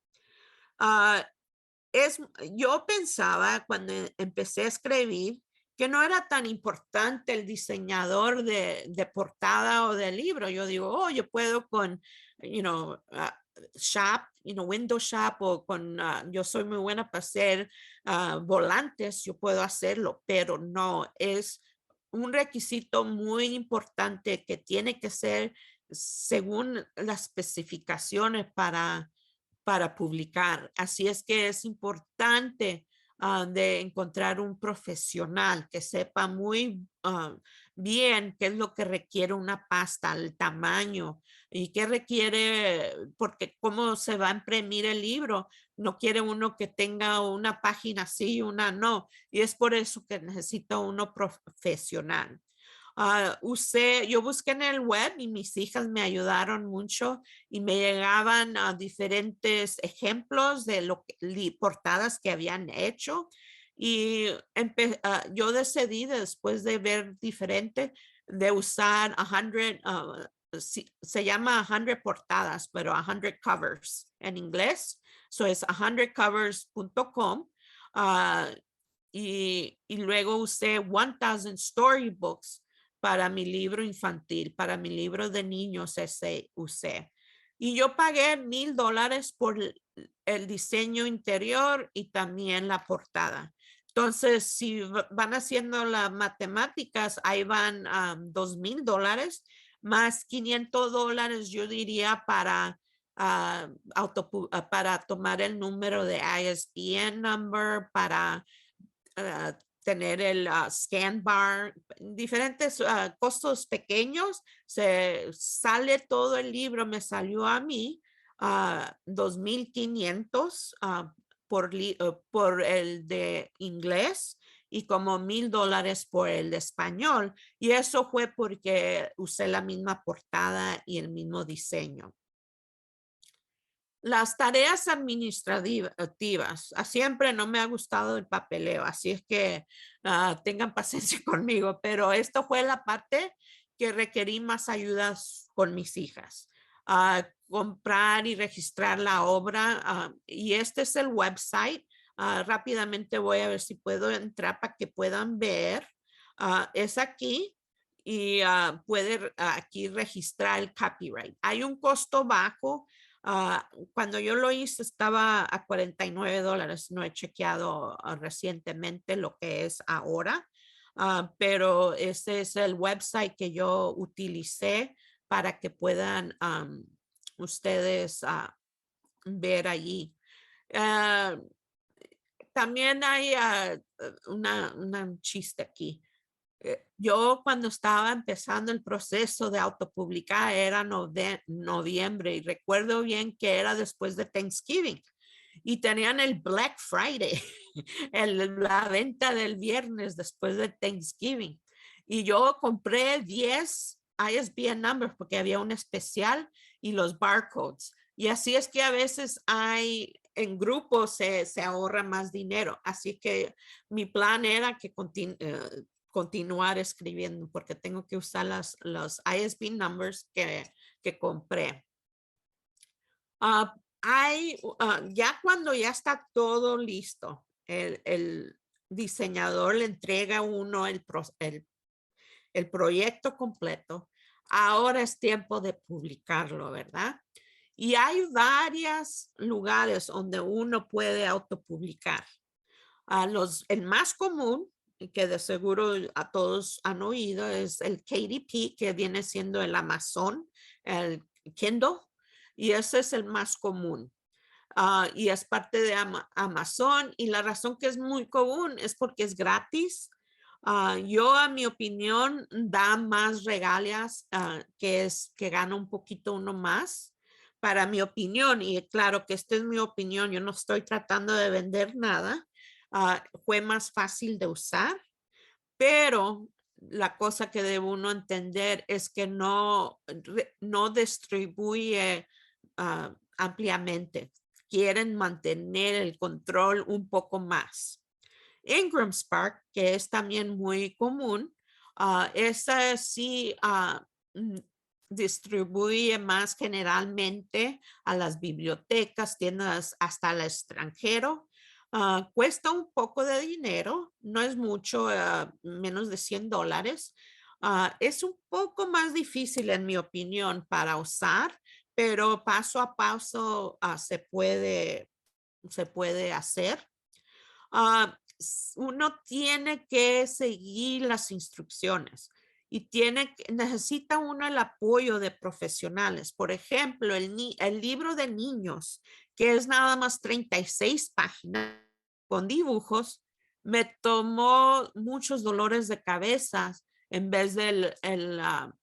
Speaker 3: Ah, yo pensaba cuando empecé a escribir que no era tan importante el diseñador de portada o de libro. Yo digo, oh, yo puedo con, Shop, Windows Shop o yo soy muy buena para hacer volantes, yo puedo hacerlo, pero no, es un requisito muy importante que tiene que ser según las especificaciones para publicar. Así es que es importante de encontrar un profesional que sepa muy bien qué es lo que requiere una pasta, el tamaño y qué requiere, porque cómo se va a imprimir el libro. No quiere uno que tenga una página sí y una no. Y es por eso que necesita uno profesional. Yo busqué en el web y mis hijas me ayudaron mucho y me llegaban diferentes ejemplos de portadas que habían hecho. Y yo decidí después de ver diferente de usar 100, se llama 100 portadas, pero 100 covers en inglés. So es 100covers.com. Y luego usé 1000 storybooks para mi libro infantil, para mi libro de niños ese usé. Y yo pagué $1000 por el diseño interior y también la portada. Entonces, si van haciendo las matemáticas, ahí van $2000 más $500, yo diría, para para tomar el número de ISBN number, para tener el scan bar, diferentes costos pequeños. Se sale todo el libro, me salió a mí $2500 por el de inglés y como $1000 por el de español. Y eso fue porque usé la misma portada y el mismo diseño. Las tareas administrativas, siempre no me ha gustado el papeleo, así es que tengan paciencia conmigo, pero esto fue la parte que requerí más ayudas con mis hijas. Comprar y registrar la obra, y este es el website. Rápidamente voy a ver si puedo entrar para que puedan ver. Es aquí y puede aquí registrar el copyright. Hay un costo bajo. Cuando yo lo hice estaba a $49. No he chequeado recientemente lo que es ahora, pero ese es el website que yo utilicé para que puedan ustedes ver allí. También hay un chiste aquí. Yo cuando estaba empezando el proceso de autopublicar era noviembre y recuerdo bien que era después de Thanksgiving y tenían el Black Friday, la venta del viernes después de Thanksgiving. Y yo compré 10 ISBN numbers porque había un especial y los barcodes. Y así es que a veces en grupo se ahorra más dinero. Así que mi plan era que continuar escribiendo porque tengo que usar los ISBN numbers que compré. Ya cuando ya está todo listo, el diseñador le entrega a uno el proyecto completo. Ahora es tiempo de publicarlo, ¿verdad? Y hay varios lugares donde uno puede autopublicar. El más común, que de seguro a todos han oído, es el KDP, que viene siendo el Amazon, el Kindle, y ese es el más común. Y es parte de Amazon, y la razón que es muy común es porque es gratis. Yo, a mi opinión, da más regalías, que gana un poquito uno más, para mi opinión. Y claro que esta es mi opinión, yo no estoy tratando de vender nada. Fue más fácil de usar, pero la cosa que debe uno entender es que no distribuye ampliamente. Quieren mantener el control un poco más. Ingram Spark, que es también muy común, esa sí distribuye más generalmente a las bibliotecas, tiendas hasta el extranjero. Cuesta un poco de dinero, no es mucho, menos de $100. Es un poco más difícil, en mi opinión, para usar, pero paso a paso se puede hacer. Uno tiene que seguir las instrucciones y necesita uno el apoyo de profesionales. Por ejemplo, el libro de niños, que es nada más 36 páginas con dibujos, me tomó muchos dolores de cabeza en vez de la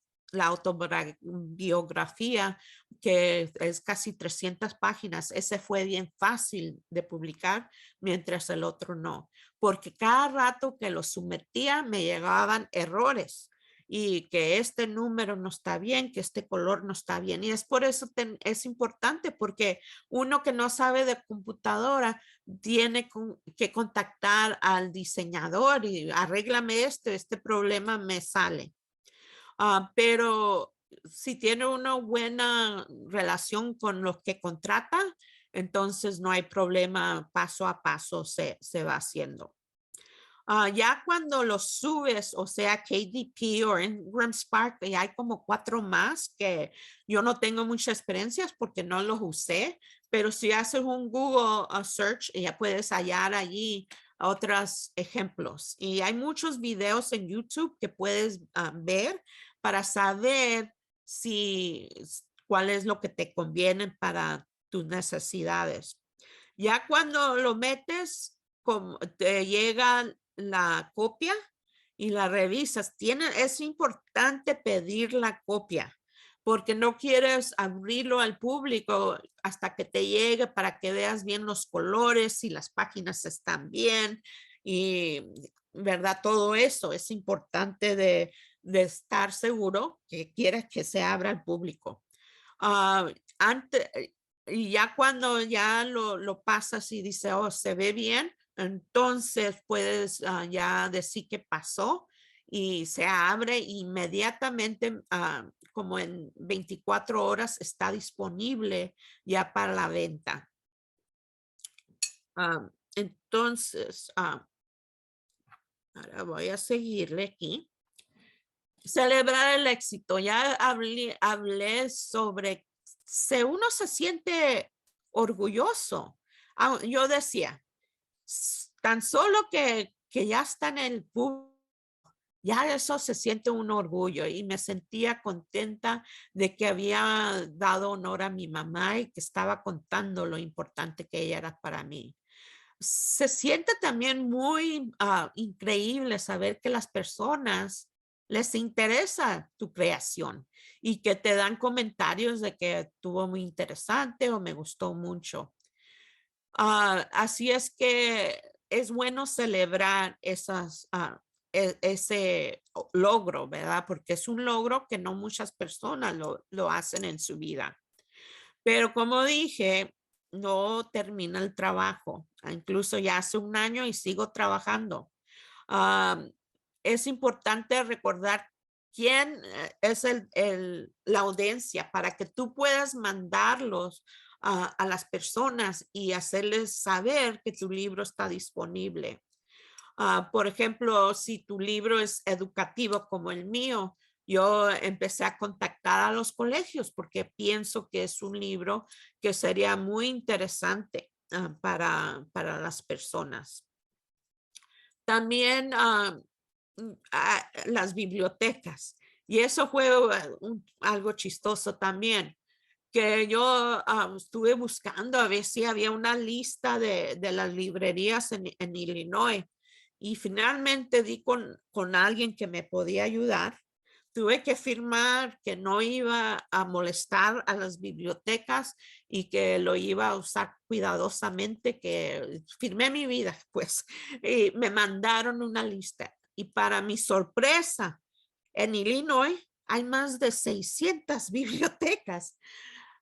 Speaker 3: autobiografía, que es casi 300 páginas. Ese fue bien fácil de publicar, mientras el otro no, porque cada rato que lo sometía me llegaban errores y que este número no está bien, que este color no está bien. Y es por eso es importante, porque uno que no sabe de computadora tiene que contactar al diseñador y arréglame este problema me sale. Pero si tiene una buena relación con los que contrata, entonces no hay problema, paso a paso se va haciendo. Ya cuando lo subes, o sea, KDP o Ingram Spark, ya hay como 4 más que yo no tengo mucha experiencia porque no los usé, pero si haces un Google search, ya puedes hallar allí otros ejemplos. Y hay muchos videos en YouTube que puedes ver para saber cuál es lo que te conviene para tus necesidades. Ya cuando lo metes, como te llega la copia y la revisas. Es importante pedir la copia porque no quieres abrirlo al público hasta que te llegue para que veas bien los colores, si las páginas están bien y, ¿verdad? Todo eso es importante de estar seguro que quieres que se abra al público. Antes, y ya cuando ya lo pasas y dice, oh, se ve bien, entonces puedes ya decir qué pasó y se abre inmediatamente, como en 24 horas está disponible ya para la venta. Entonces, ahora voy a seguirle aquí. Celebrar el éxito. Ya hablé sobre si uno se siente orgulloso. Yo decía, tan solo que ya está en el público, ya eso se siente un orgullo y me sentía contenta de que había dado honor a mi mamá y que estaba contando lo importante que ella era para mí. Se siente también muy increíble saber que las personas les interesa tu creación y que te dan comentarios de que estuvo muy interesante o me gustó mucho. Así es que es bueno celebrar ese logro, ¿verdad? Porque es un logro que no muchas personas lo hacen en su vida. Pero como dije, no termina el trabajo. Incluso ya hace un año y sigo trabajando. Es importante recordar quién es la audiencia para que tú puedas mandarlos a las personas y hacerles saber que tu libro está disponible. Por ejemplo, si tu libro es educativo como el mío, yo empecé a contactar a los colegios porque pienso que es un libro que sería muy interesante para las personas. También las bibliotecas. Y eso fue algo chistoso también, que yo estuve buscando a ver si había una lista de las librerías en Illinois y finalmente di con alguien que me podía ayudar. Tuve que firmar que no iba a molestar a las bibliotecas y que lo iba a usar cuidadosamente, que firmé mi vida, pues, y me mandaron una lista. Y para mi sorpresa, en Illinois hay más de 600 bibliotecas.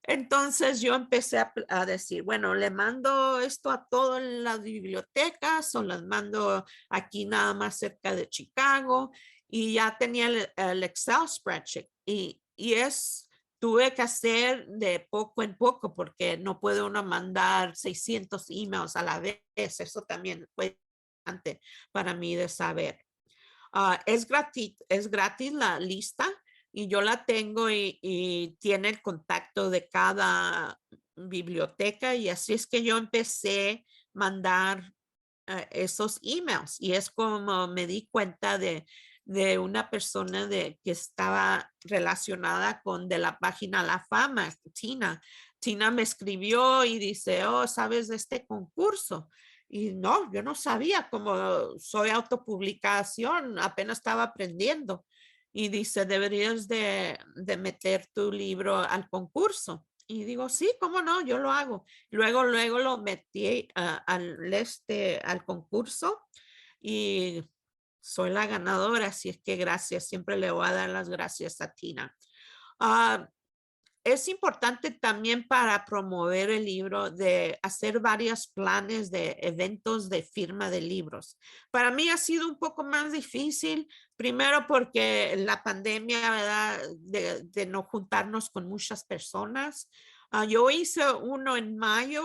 Speaker 3: Entonces yo empecé a decir, bueno, le mando esto a todas las bibliotecas o las mando aquí nada más cerca de Chicago y ya tenía el Excel spreadsheet tuve que hacer de poco en poco porque no puede uno mandar 600 emails a la vez. Eso también fue importante para mí de saber. Es gratis la lista y yo la tengo y tiene el contacto de cada biblioteca y así es que yo empecé a mandar esos emails y es como me di cuenta de una persona que estaba relacionada con de la página La Fama, Tina. Tina me escribió y dice, oh, ¿sabes de este concurso? Y no, yo no sabía, como soy autopublicación, apenas estaba aprendiendo. Y dice, deberías de meter tu libro al concurso. Y digo, sí, cómo no, yo lo hago. Luego lo metí al concurso y soy la ganadora, así es que gracias, siempre le voy a dar las gracias a Tina. Es importante también para promover el libro de hacer varios planes de eventos de firma de libros. Para mí ha sido un poco más difícil, primero porque la pandemia, ¿verdad? De no juntarnos con muchas personas. Yo hice uno en mayo,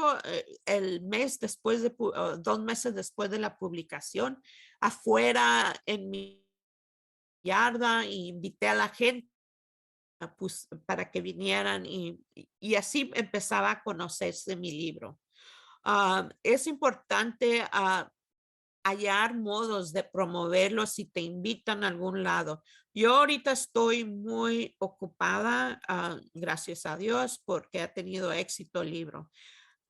Speaker 3: el mes después de, 2 meses después de la publicación, afuera en mi yarda, y invité a la gente pues, para que vinieran y así empezaba a conocerse mi libro. Es importante hallar modos de promoverlo si te invitan a algún lado. Yo ahorita estoy muy ocupada, gracias a Dios, porque ha tenido éxito el libro.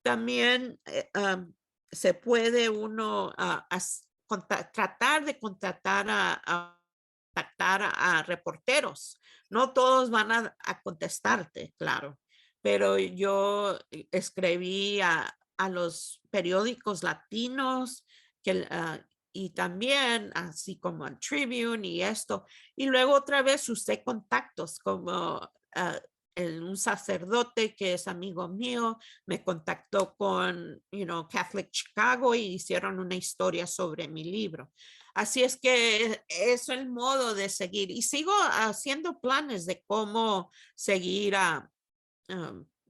Speaker 3: También se puede uno tratar de contactar a reporteros. No todos van a contestarte, claro, pero yo escribí a los periódicos latinos y también así como al Tribune y esto. Y luego otra vez usé contactos como un sacerdote que es amigo mío, me contactó con, Catholic Chicago y hicieron una historia sobre mi libro. Así es que es el modo de seguir y sigo haciendo planes de cómo seguir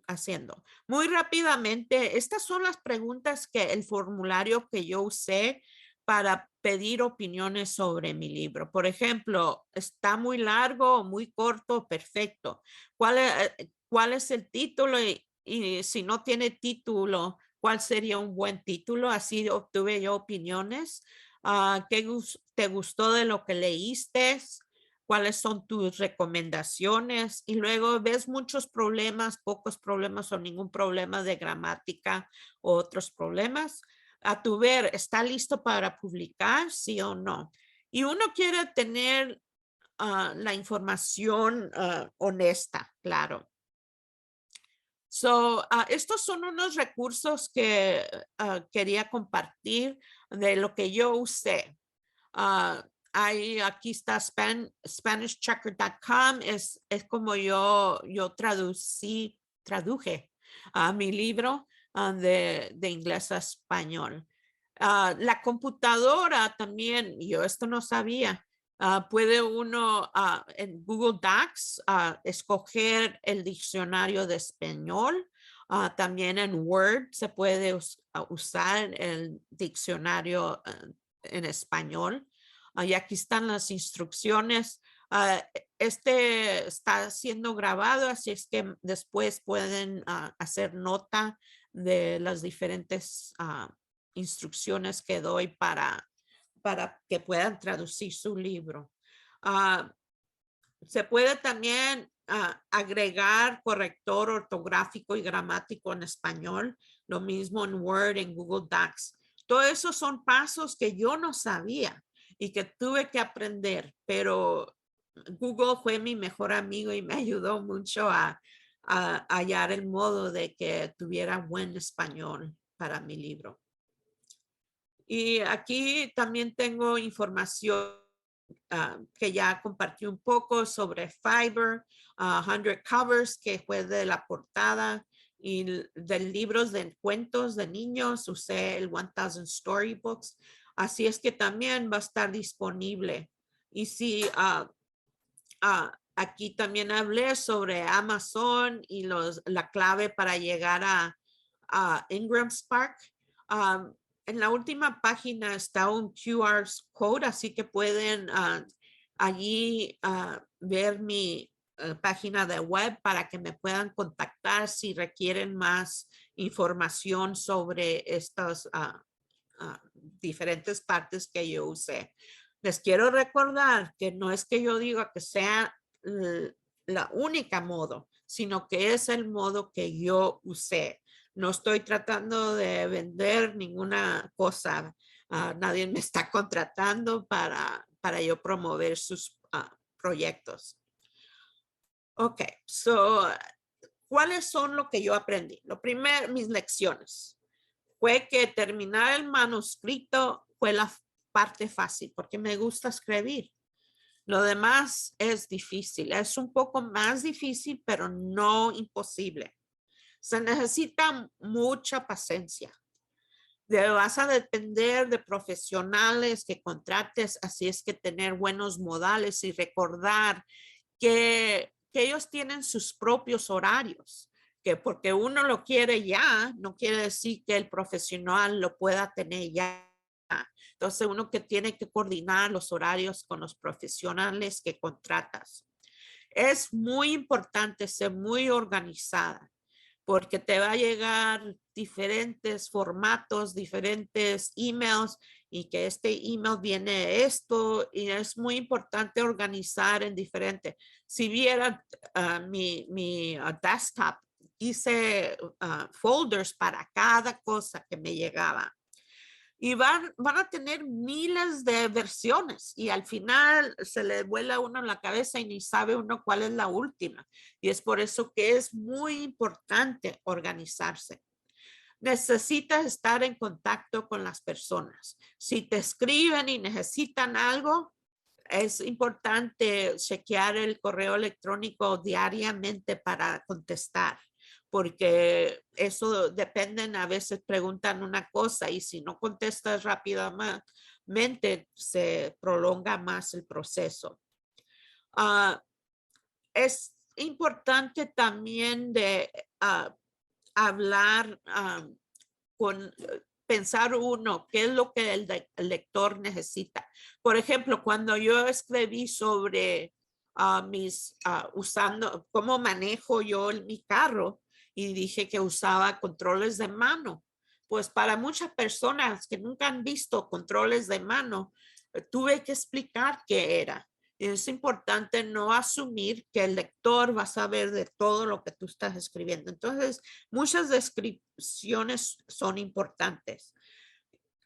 Speaker 3: haciendo. Muy rápidamente, estas son las preguntas que el formulario que yo usé para pedir opiniones sobre mi libro. Por ejemplo, ¿está muy largo o muy corto? Perfecto. ¿Cuál es el título? Y si no tiene título, ¿cuál sería un buen título? Así obtuve yo opiniones. ¿Qué te gustó de lo que leíste? ¿Cuáles son tus recomendaciones? Y luego ves muchos problemas, pocos problemas o ningún problema de gramática o otros problemas. A tu ver, ¿está listo para publicar? Sí o no. Y uno quiere tener la información honesta, claro. Estos son unos recursos que quería compartir de lo que yo usé. Aquí está SpanishChecker.com, es como yo traduje mi libro de inglés a español. La computadora también, yo esto no sabía. Puede uno en Google Docs escoger el diccionario de español. También en Word se puede usar el diccionario en español. Y aquí están las instrucciones. Este está siendo grabado, así es que después pueden hacer nota de las diferentes instrucciones que doy para que puedan traducir su libro. Se puede también agregar corrector ortográfico y gramático en español, lo mismo en Word, en Google Docs. Todo eso son pasos que yo no sabía y que tuve que aprender, pero Google fue mi mejor amigo y me ayudó mucho a hallar el modo de que tuviera buen español para mi libro. Y aquí también tengo información que ya compartí un poco sobre Fiverr, 100 Covers, que fue de la portada, y de libros de cuentos de niños, usé el 1000 Storybooks. Así es que también va a estar disponible. Y si aquí también hablé sobre Amazon y la clave para llegar a Ingram Spark. En la última página está un QR code, así que pueden allí ver mi página de web para que me puedan contactar si requieren más información sobre estas diferentes partes que yo usé. Les quiero recordar que no es que yo diga que sea la única modo, sino que es el modo que yo usé. No estoy tratando de vender ninguna cosa. Nadie me está contratando para yo promover sus proyectos. Ok, ¿cuáles son lo que yo aprendí? Lo primero, mis lecciones fue que terminar el manuscrito fue la parte fácil porque me gusta escribir. Lo demás es difícil, es un poco más difícil, pero no imposible. Se necesita mucha paciencia. Vas a depender de profesionales que contrates, así es que tener buenos modales y recordar que ellos tienen sus propios horarios, que porque uno lo quiere ya, no quiere decir que el profesional lo pueda tener ya. Entonces uno que tiene que coordinar los horarios con los profesionales que contratas. Es muy importante ser muy organizada porque te va a llegar diferentes formatos, diferentes emails y que este email viene esto y es muy importante organizar en diferentes. Si vieran mi desktop, hice folders para cada cosa que me llegaba. Y van a tener miles de versiones y al final se le vuela a uno en la cabeza y ni sabe uno cuál es la última. Y es por eso que es muy importante organizarse. Necesitas estar en contacto con las personas. Si te escriben y necesitan algo, es importante chequear el correo electrónico diariamente para contestar, porque eso dependen, a veces preguntan una cosa y si no contestas rápidamente se prolonga más el proceso. Es importante también de hablar pensar uno qué es lo que el lector necesita. Por ejemplo, cuando yo escribí sobre usando cómo manejo yo mi carro y dije que usaba controles de mano, pues para muchas personas que nunca han visto controles de mano, tuve que explicar qué era. Es importante no asumir que el lector va a saber de todo lo que tú estás escribiendo. Entonces, muchas descripciones son importantes.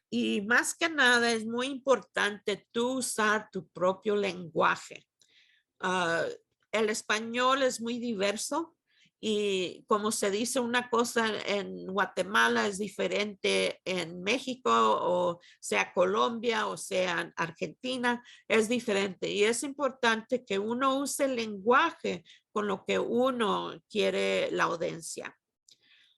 Speaker 3: Y más que nada es muy importante tú usar tu propio lenguaje. El español es muy diverso y como se dice una cosa en Guatemala es diferente en México o sea Colombia o sea Argentina, es diferente y es importante que uno use el lenguaje con lo que uno quiere la audiencia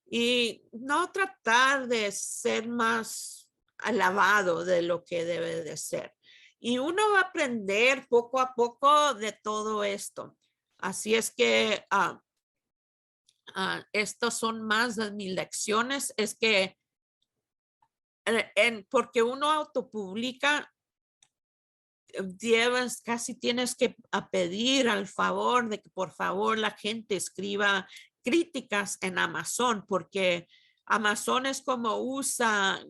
Speaker 3: y no tratar de ser más alabado de lo que debe de ser. Y uno va a aprender poco a poco de todo esto. Así es que estas son más de mis lecciones. Es que porque uno autopublica, casi tienes que pedir al favor de que por favor la gente escriba críticas en Amazon, porque Amazon es como usa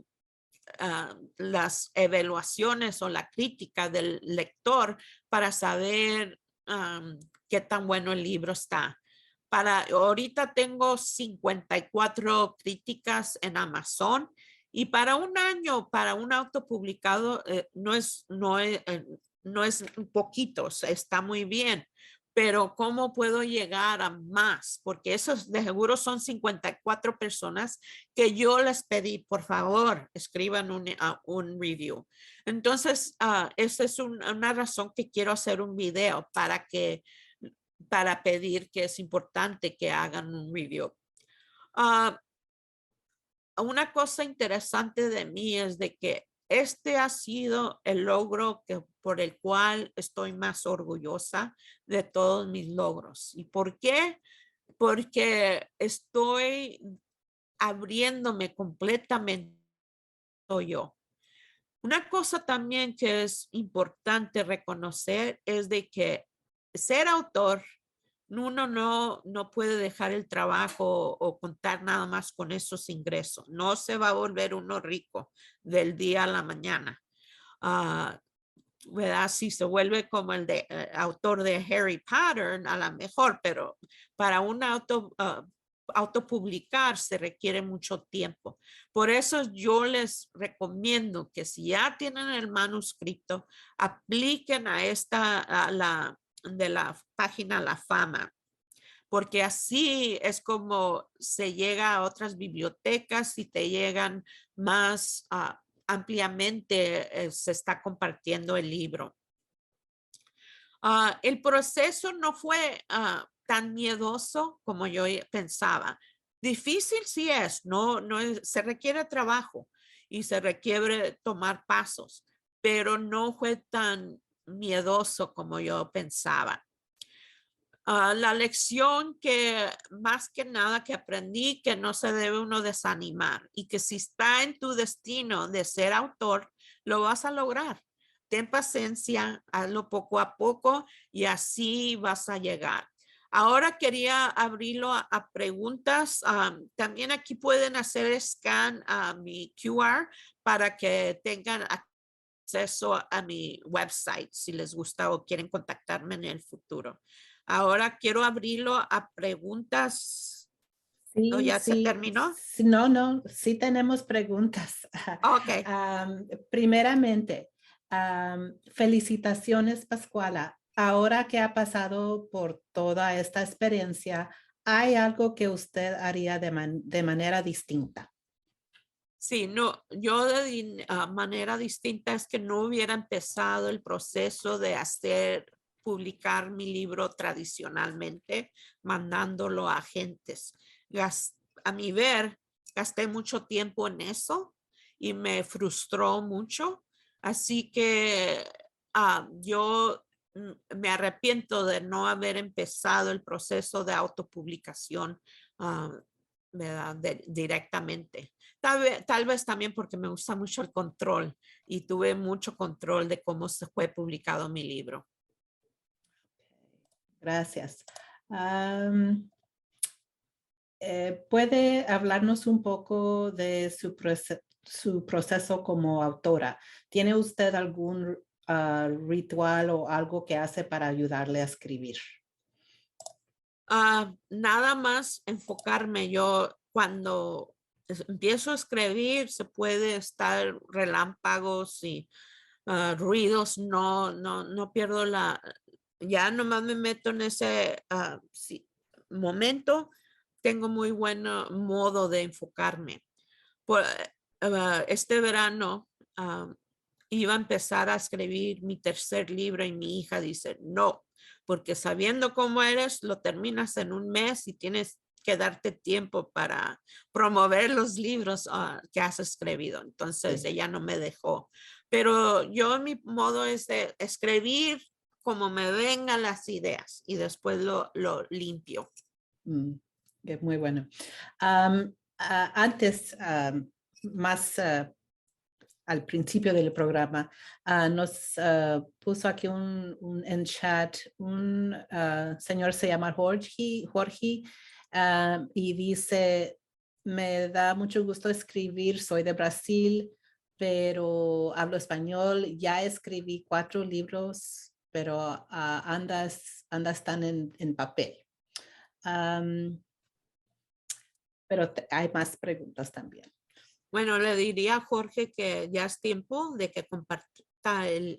Speaker 3: las evaluaciones o la crítica del lector para saber qué tan bueno el libro está. Ahorita tengo 54 críticas en Amazon y para un año, para un autopublicado, no es un poquito, está muy bien. Pero ¿cómo puedo llegar a más? Porque esos de seguro son 54 personas que yo les pedí, por favor, escriban un review. Entonces, esa es una razón que quiero hacer un video para pedir que es importante que hagan un review. Una cosa interesante de mí es de que este ha sido el logro por el cual estoy más orgullosa de todos mis logros. ¿Y por qué? Porque estoy abriéndome completamente yo. Una cosa también que es importante reconocer es de que ser autor, uno no puede dejar el trabajo o contar nada más con esos ingresos. No se va a volver uno rico del día a la mañana. ¿Verdad? Si se vuelve como el autor de Harry Potter, a lo mejor, pero para un autopublicar se requiere mucho tiempo. Por eso yo les recomiendo que si ya tienen el manuscrito, apliquen de la página La Fama, porque así es como se llega a otras bibliotecas y te llegan más ampliamente se está compartiendo el libro. El proceso no fue tan miedoso como yo pensaba. Difícil sí es, se requiere trabajo y se requiere tomar pasos, pero no fue tan miedoso como yo pensaba. La lección que más que nada que aprendí, que no se debe uno desanimar y que si está en tu destino de ser autor, lo vas a lograr. Ten paciencia, hazlo poco a poco y así vas a llegar. Ahora quería abrirlo a preguntas. También aquí pueden hacer scan a mi QR para que tengan acceso a mi website si les gusta o quieren contactarme en el futuro. Ahora quiero abrirlo a preguntas. ¿O
Speaker 1: Sí,
Speaker 3: ya se
Speaker 1: sí,
Speaker 3: terminó?
Speaker 1: sí, no, sí tenemos preguntas.
Speaker 3: Ok.
Speaker 1: Primeramente, felicitaciones, Pascuala. Ahora que ha pasado por toda esta experiencia, ¿hay algo que usted haría de manera distinta?
Speaker 3: Sí, no, yo de manera distinta es que no hubiera empezado el proceso de publicar mi libro tradicionalmente, mandándolo a agentes. A mi ver, gasté mucho tiempo en eso y me frustró mucho. Así que yo me arrepiento de no haber empezado el proceso de autopublicación, ¿verdad? Directamente. Tal vez también porque me gusta mucho el control y tuve mucho control de cómo se fue publicado mi libro.
Speaker 1: Gracias. ¿Puede hablarnos un poco de su proceso como autora? ¿Tiene usted algún ritual o algo que hace para ayudarle a escribir?
Speaker 3: Nada más enfocarme. Yo cuando empiezo a escribir se puede estar relámpagos y ruidos. No pierdo ya nomás me meto en ese momento. Tengo muy buen modo de enfocarme. Este verano iba a empezar a escribir mi tercer libro y mi hija dice, no, porque sabiendo cómo eres, lo terminas en un mes y tienes que darte tiempo para promover los libros que has escrito. Entonces
Speaker 1: Sí.
Speaker 3: ella no me dejó. Pero yo mi modo es de escribir como me vengan las ideas y después lo limpio.
Speaker 1: Es muy bueno. Antes, más al principio del programa, nos puso aquí en chat un señor, se llama Jorge, y dice, me da mucho gusto escribir, soy de Brasil, pero hablo español, ya escribí 4 libros, pero están en papel. Pero hay más preguntas también.
Speaker 3: Bueno, le diría a Jorge que ya es tiempo de que comparta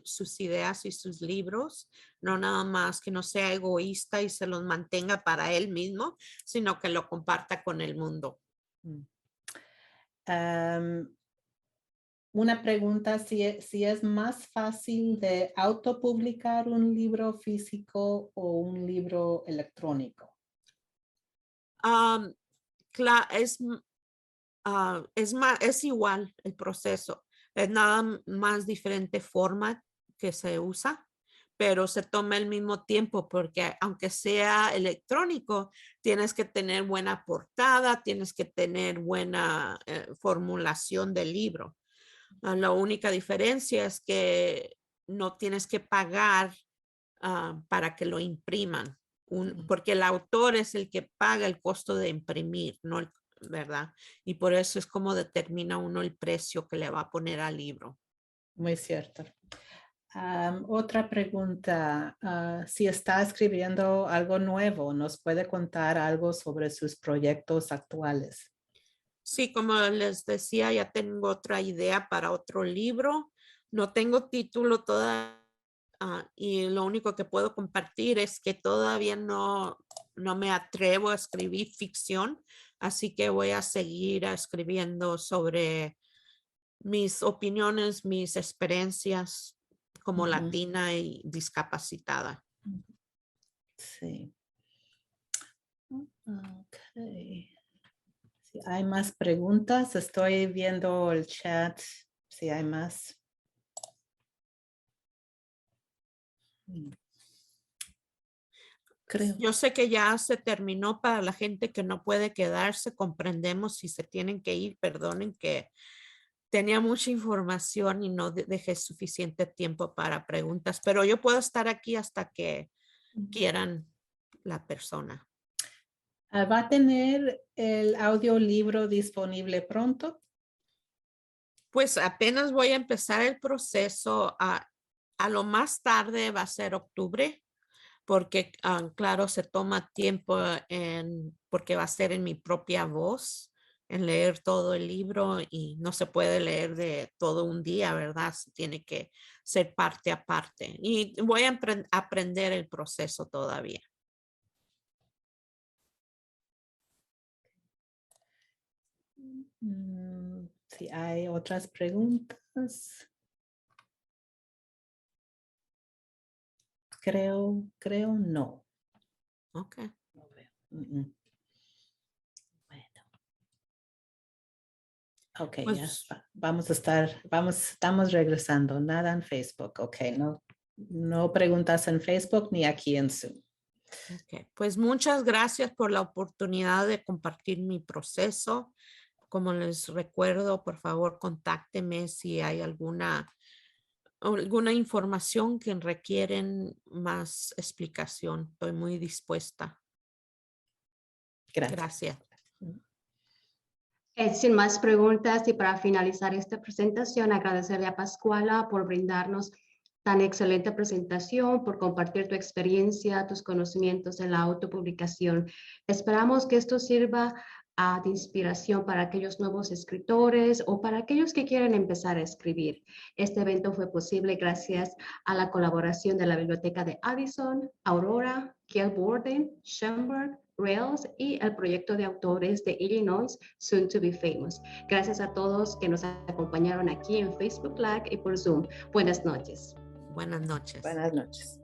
Speaker 3: sus ideas y sus libros, no nada más que no sea egoísta y se los mantenga para él mismo, sino que lo comparta con el mundo.
Speaker 1: Una pregunta, si es más fácil de autopublicar un libro físico o un libro electrónico.
Speaker 3: Es igual el proceso, es nada más diferente forma que se usa, pero se toma el mismo tiempo porque aunque sea electrónico, tienes que tener buena portada, tienes que tener buena formulación del libro. La única diferencia es que no tienes que pagar para que lo impriman, porque el autor es el que paga el costo de imprimir, no el, ¿verdad? Y por eso es como determina uno el precio que le va a poner al libro.
Speaker 1: Muy cierto. Otra pregunta, si está escribiendo algo nuevo, ¿nos puede contar algo sobre sus proyectos actuales?
Speaker 3: Sí, como les decía, ya tengo otra idea para otro libro. No tengo título todavía y lo único que puedo compartir es que todavía no me atrevo a escribir ficción, así que voy a seguir escribiendo sobre mis opiniones, mis experiencias como
Speaker 1: Ujú.
Speaker 3: latina y discapacitada.
Speaker 1: Sí. Okay. Si hay más preguntas, estoy viendo el chat. Si hay más. Creo.
Speaker 3: Yo sé que ya se terminó para la gente que no puede quedarse. Comprendemos si se tienen que ir. Perdonen que tenía mucha información y no dejé suficiente tiempo para preguntas, pero yo puedo estar aquí hasta que quieran la persona.
Speaker 1: ¿Va a tener el audiolibro disponible pronto?
Speaker 3: Pues apenas voy a empezar el proceso. A lo más tarde va a ser octubre, porque claro, se toma tiempo porque va a ser en mi propia voz, en leer todo el libro y no se puede leer de todo un día, ¿verdad? Se tiene que ser parte a parte. Y voy a aprender el proceso todavía.
Speaker 1: Si hay otras preguntas. Creo no.
Speaker 3: Ok.
Speaker 1: No veo. Bueno. Ok, ya
Speaker 3: Pues,
Speaker 1: vamos a estar, estamos regresando. Nada en Facebook. Ok, no preguntas en Facebook ni aquí en Zoom.
Speaker 3: ok. Pues muchas gracias por la oportunidad de compartir mi proceso. Como les recuerdo, por favor, contáctenme si hay alguna información que requieren más explicación. Estoy muy dispuesta.
Speaker 1: Gracias.
Speaker 4: Sin más preguntas y para finalizar esta presentación, agradecerle a Pascuala por brindarnos tan excelente presentación, por compartir tu experiencia, tus conocimientos en la autopublicación. Esperamos que esto sirva de inspiración para aquellos nuevos escritores o para aquellos que quieren empezar a escribir. Este evento fue posible gracias a la colaboración de la Biblioteca de Addison, Aurora, Gail Borden, Schaumburg, Rails y el proyecto de autores de Illinois, Soon to be Famous. Gracias a todos que nos acompañaron aquí en Facebook Live y por Zoom. Buenas noches.
Speaker 3: Buenas noches.
Speaker 1: Buenas noches.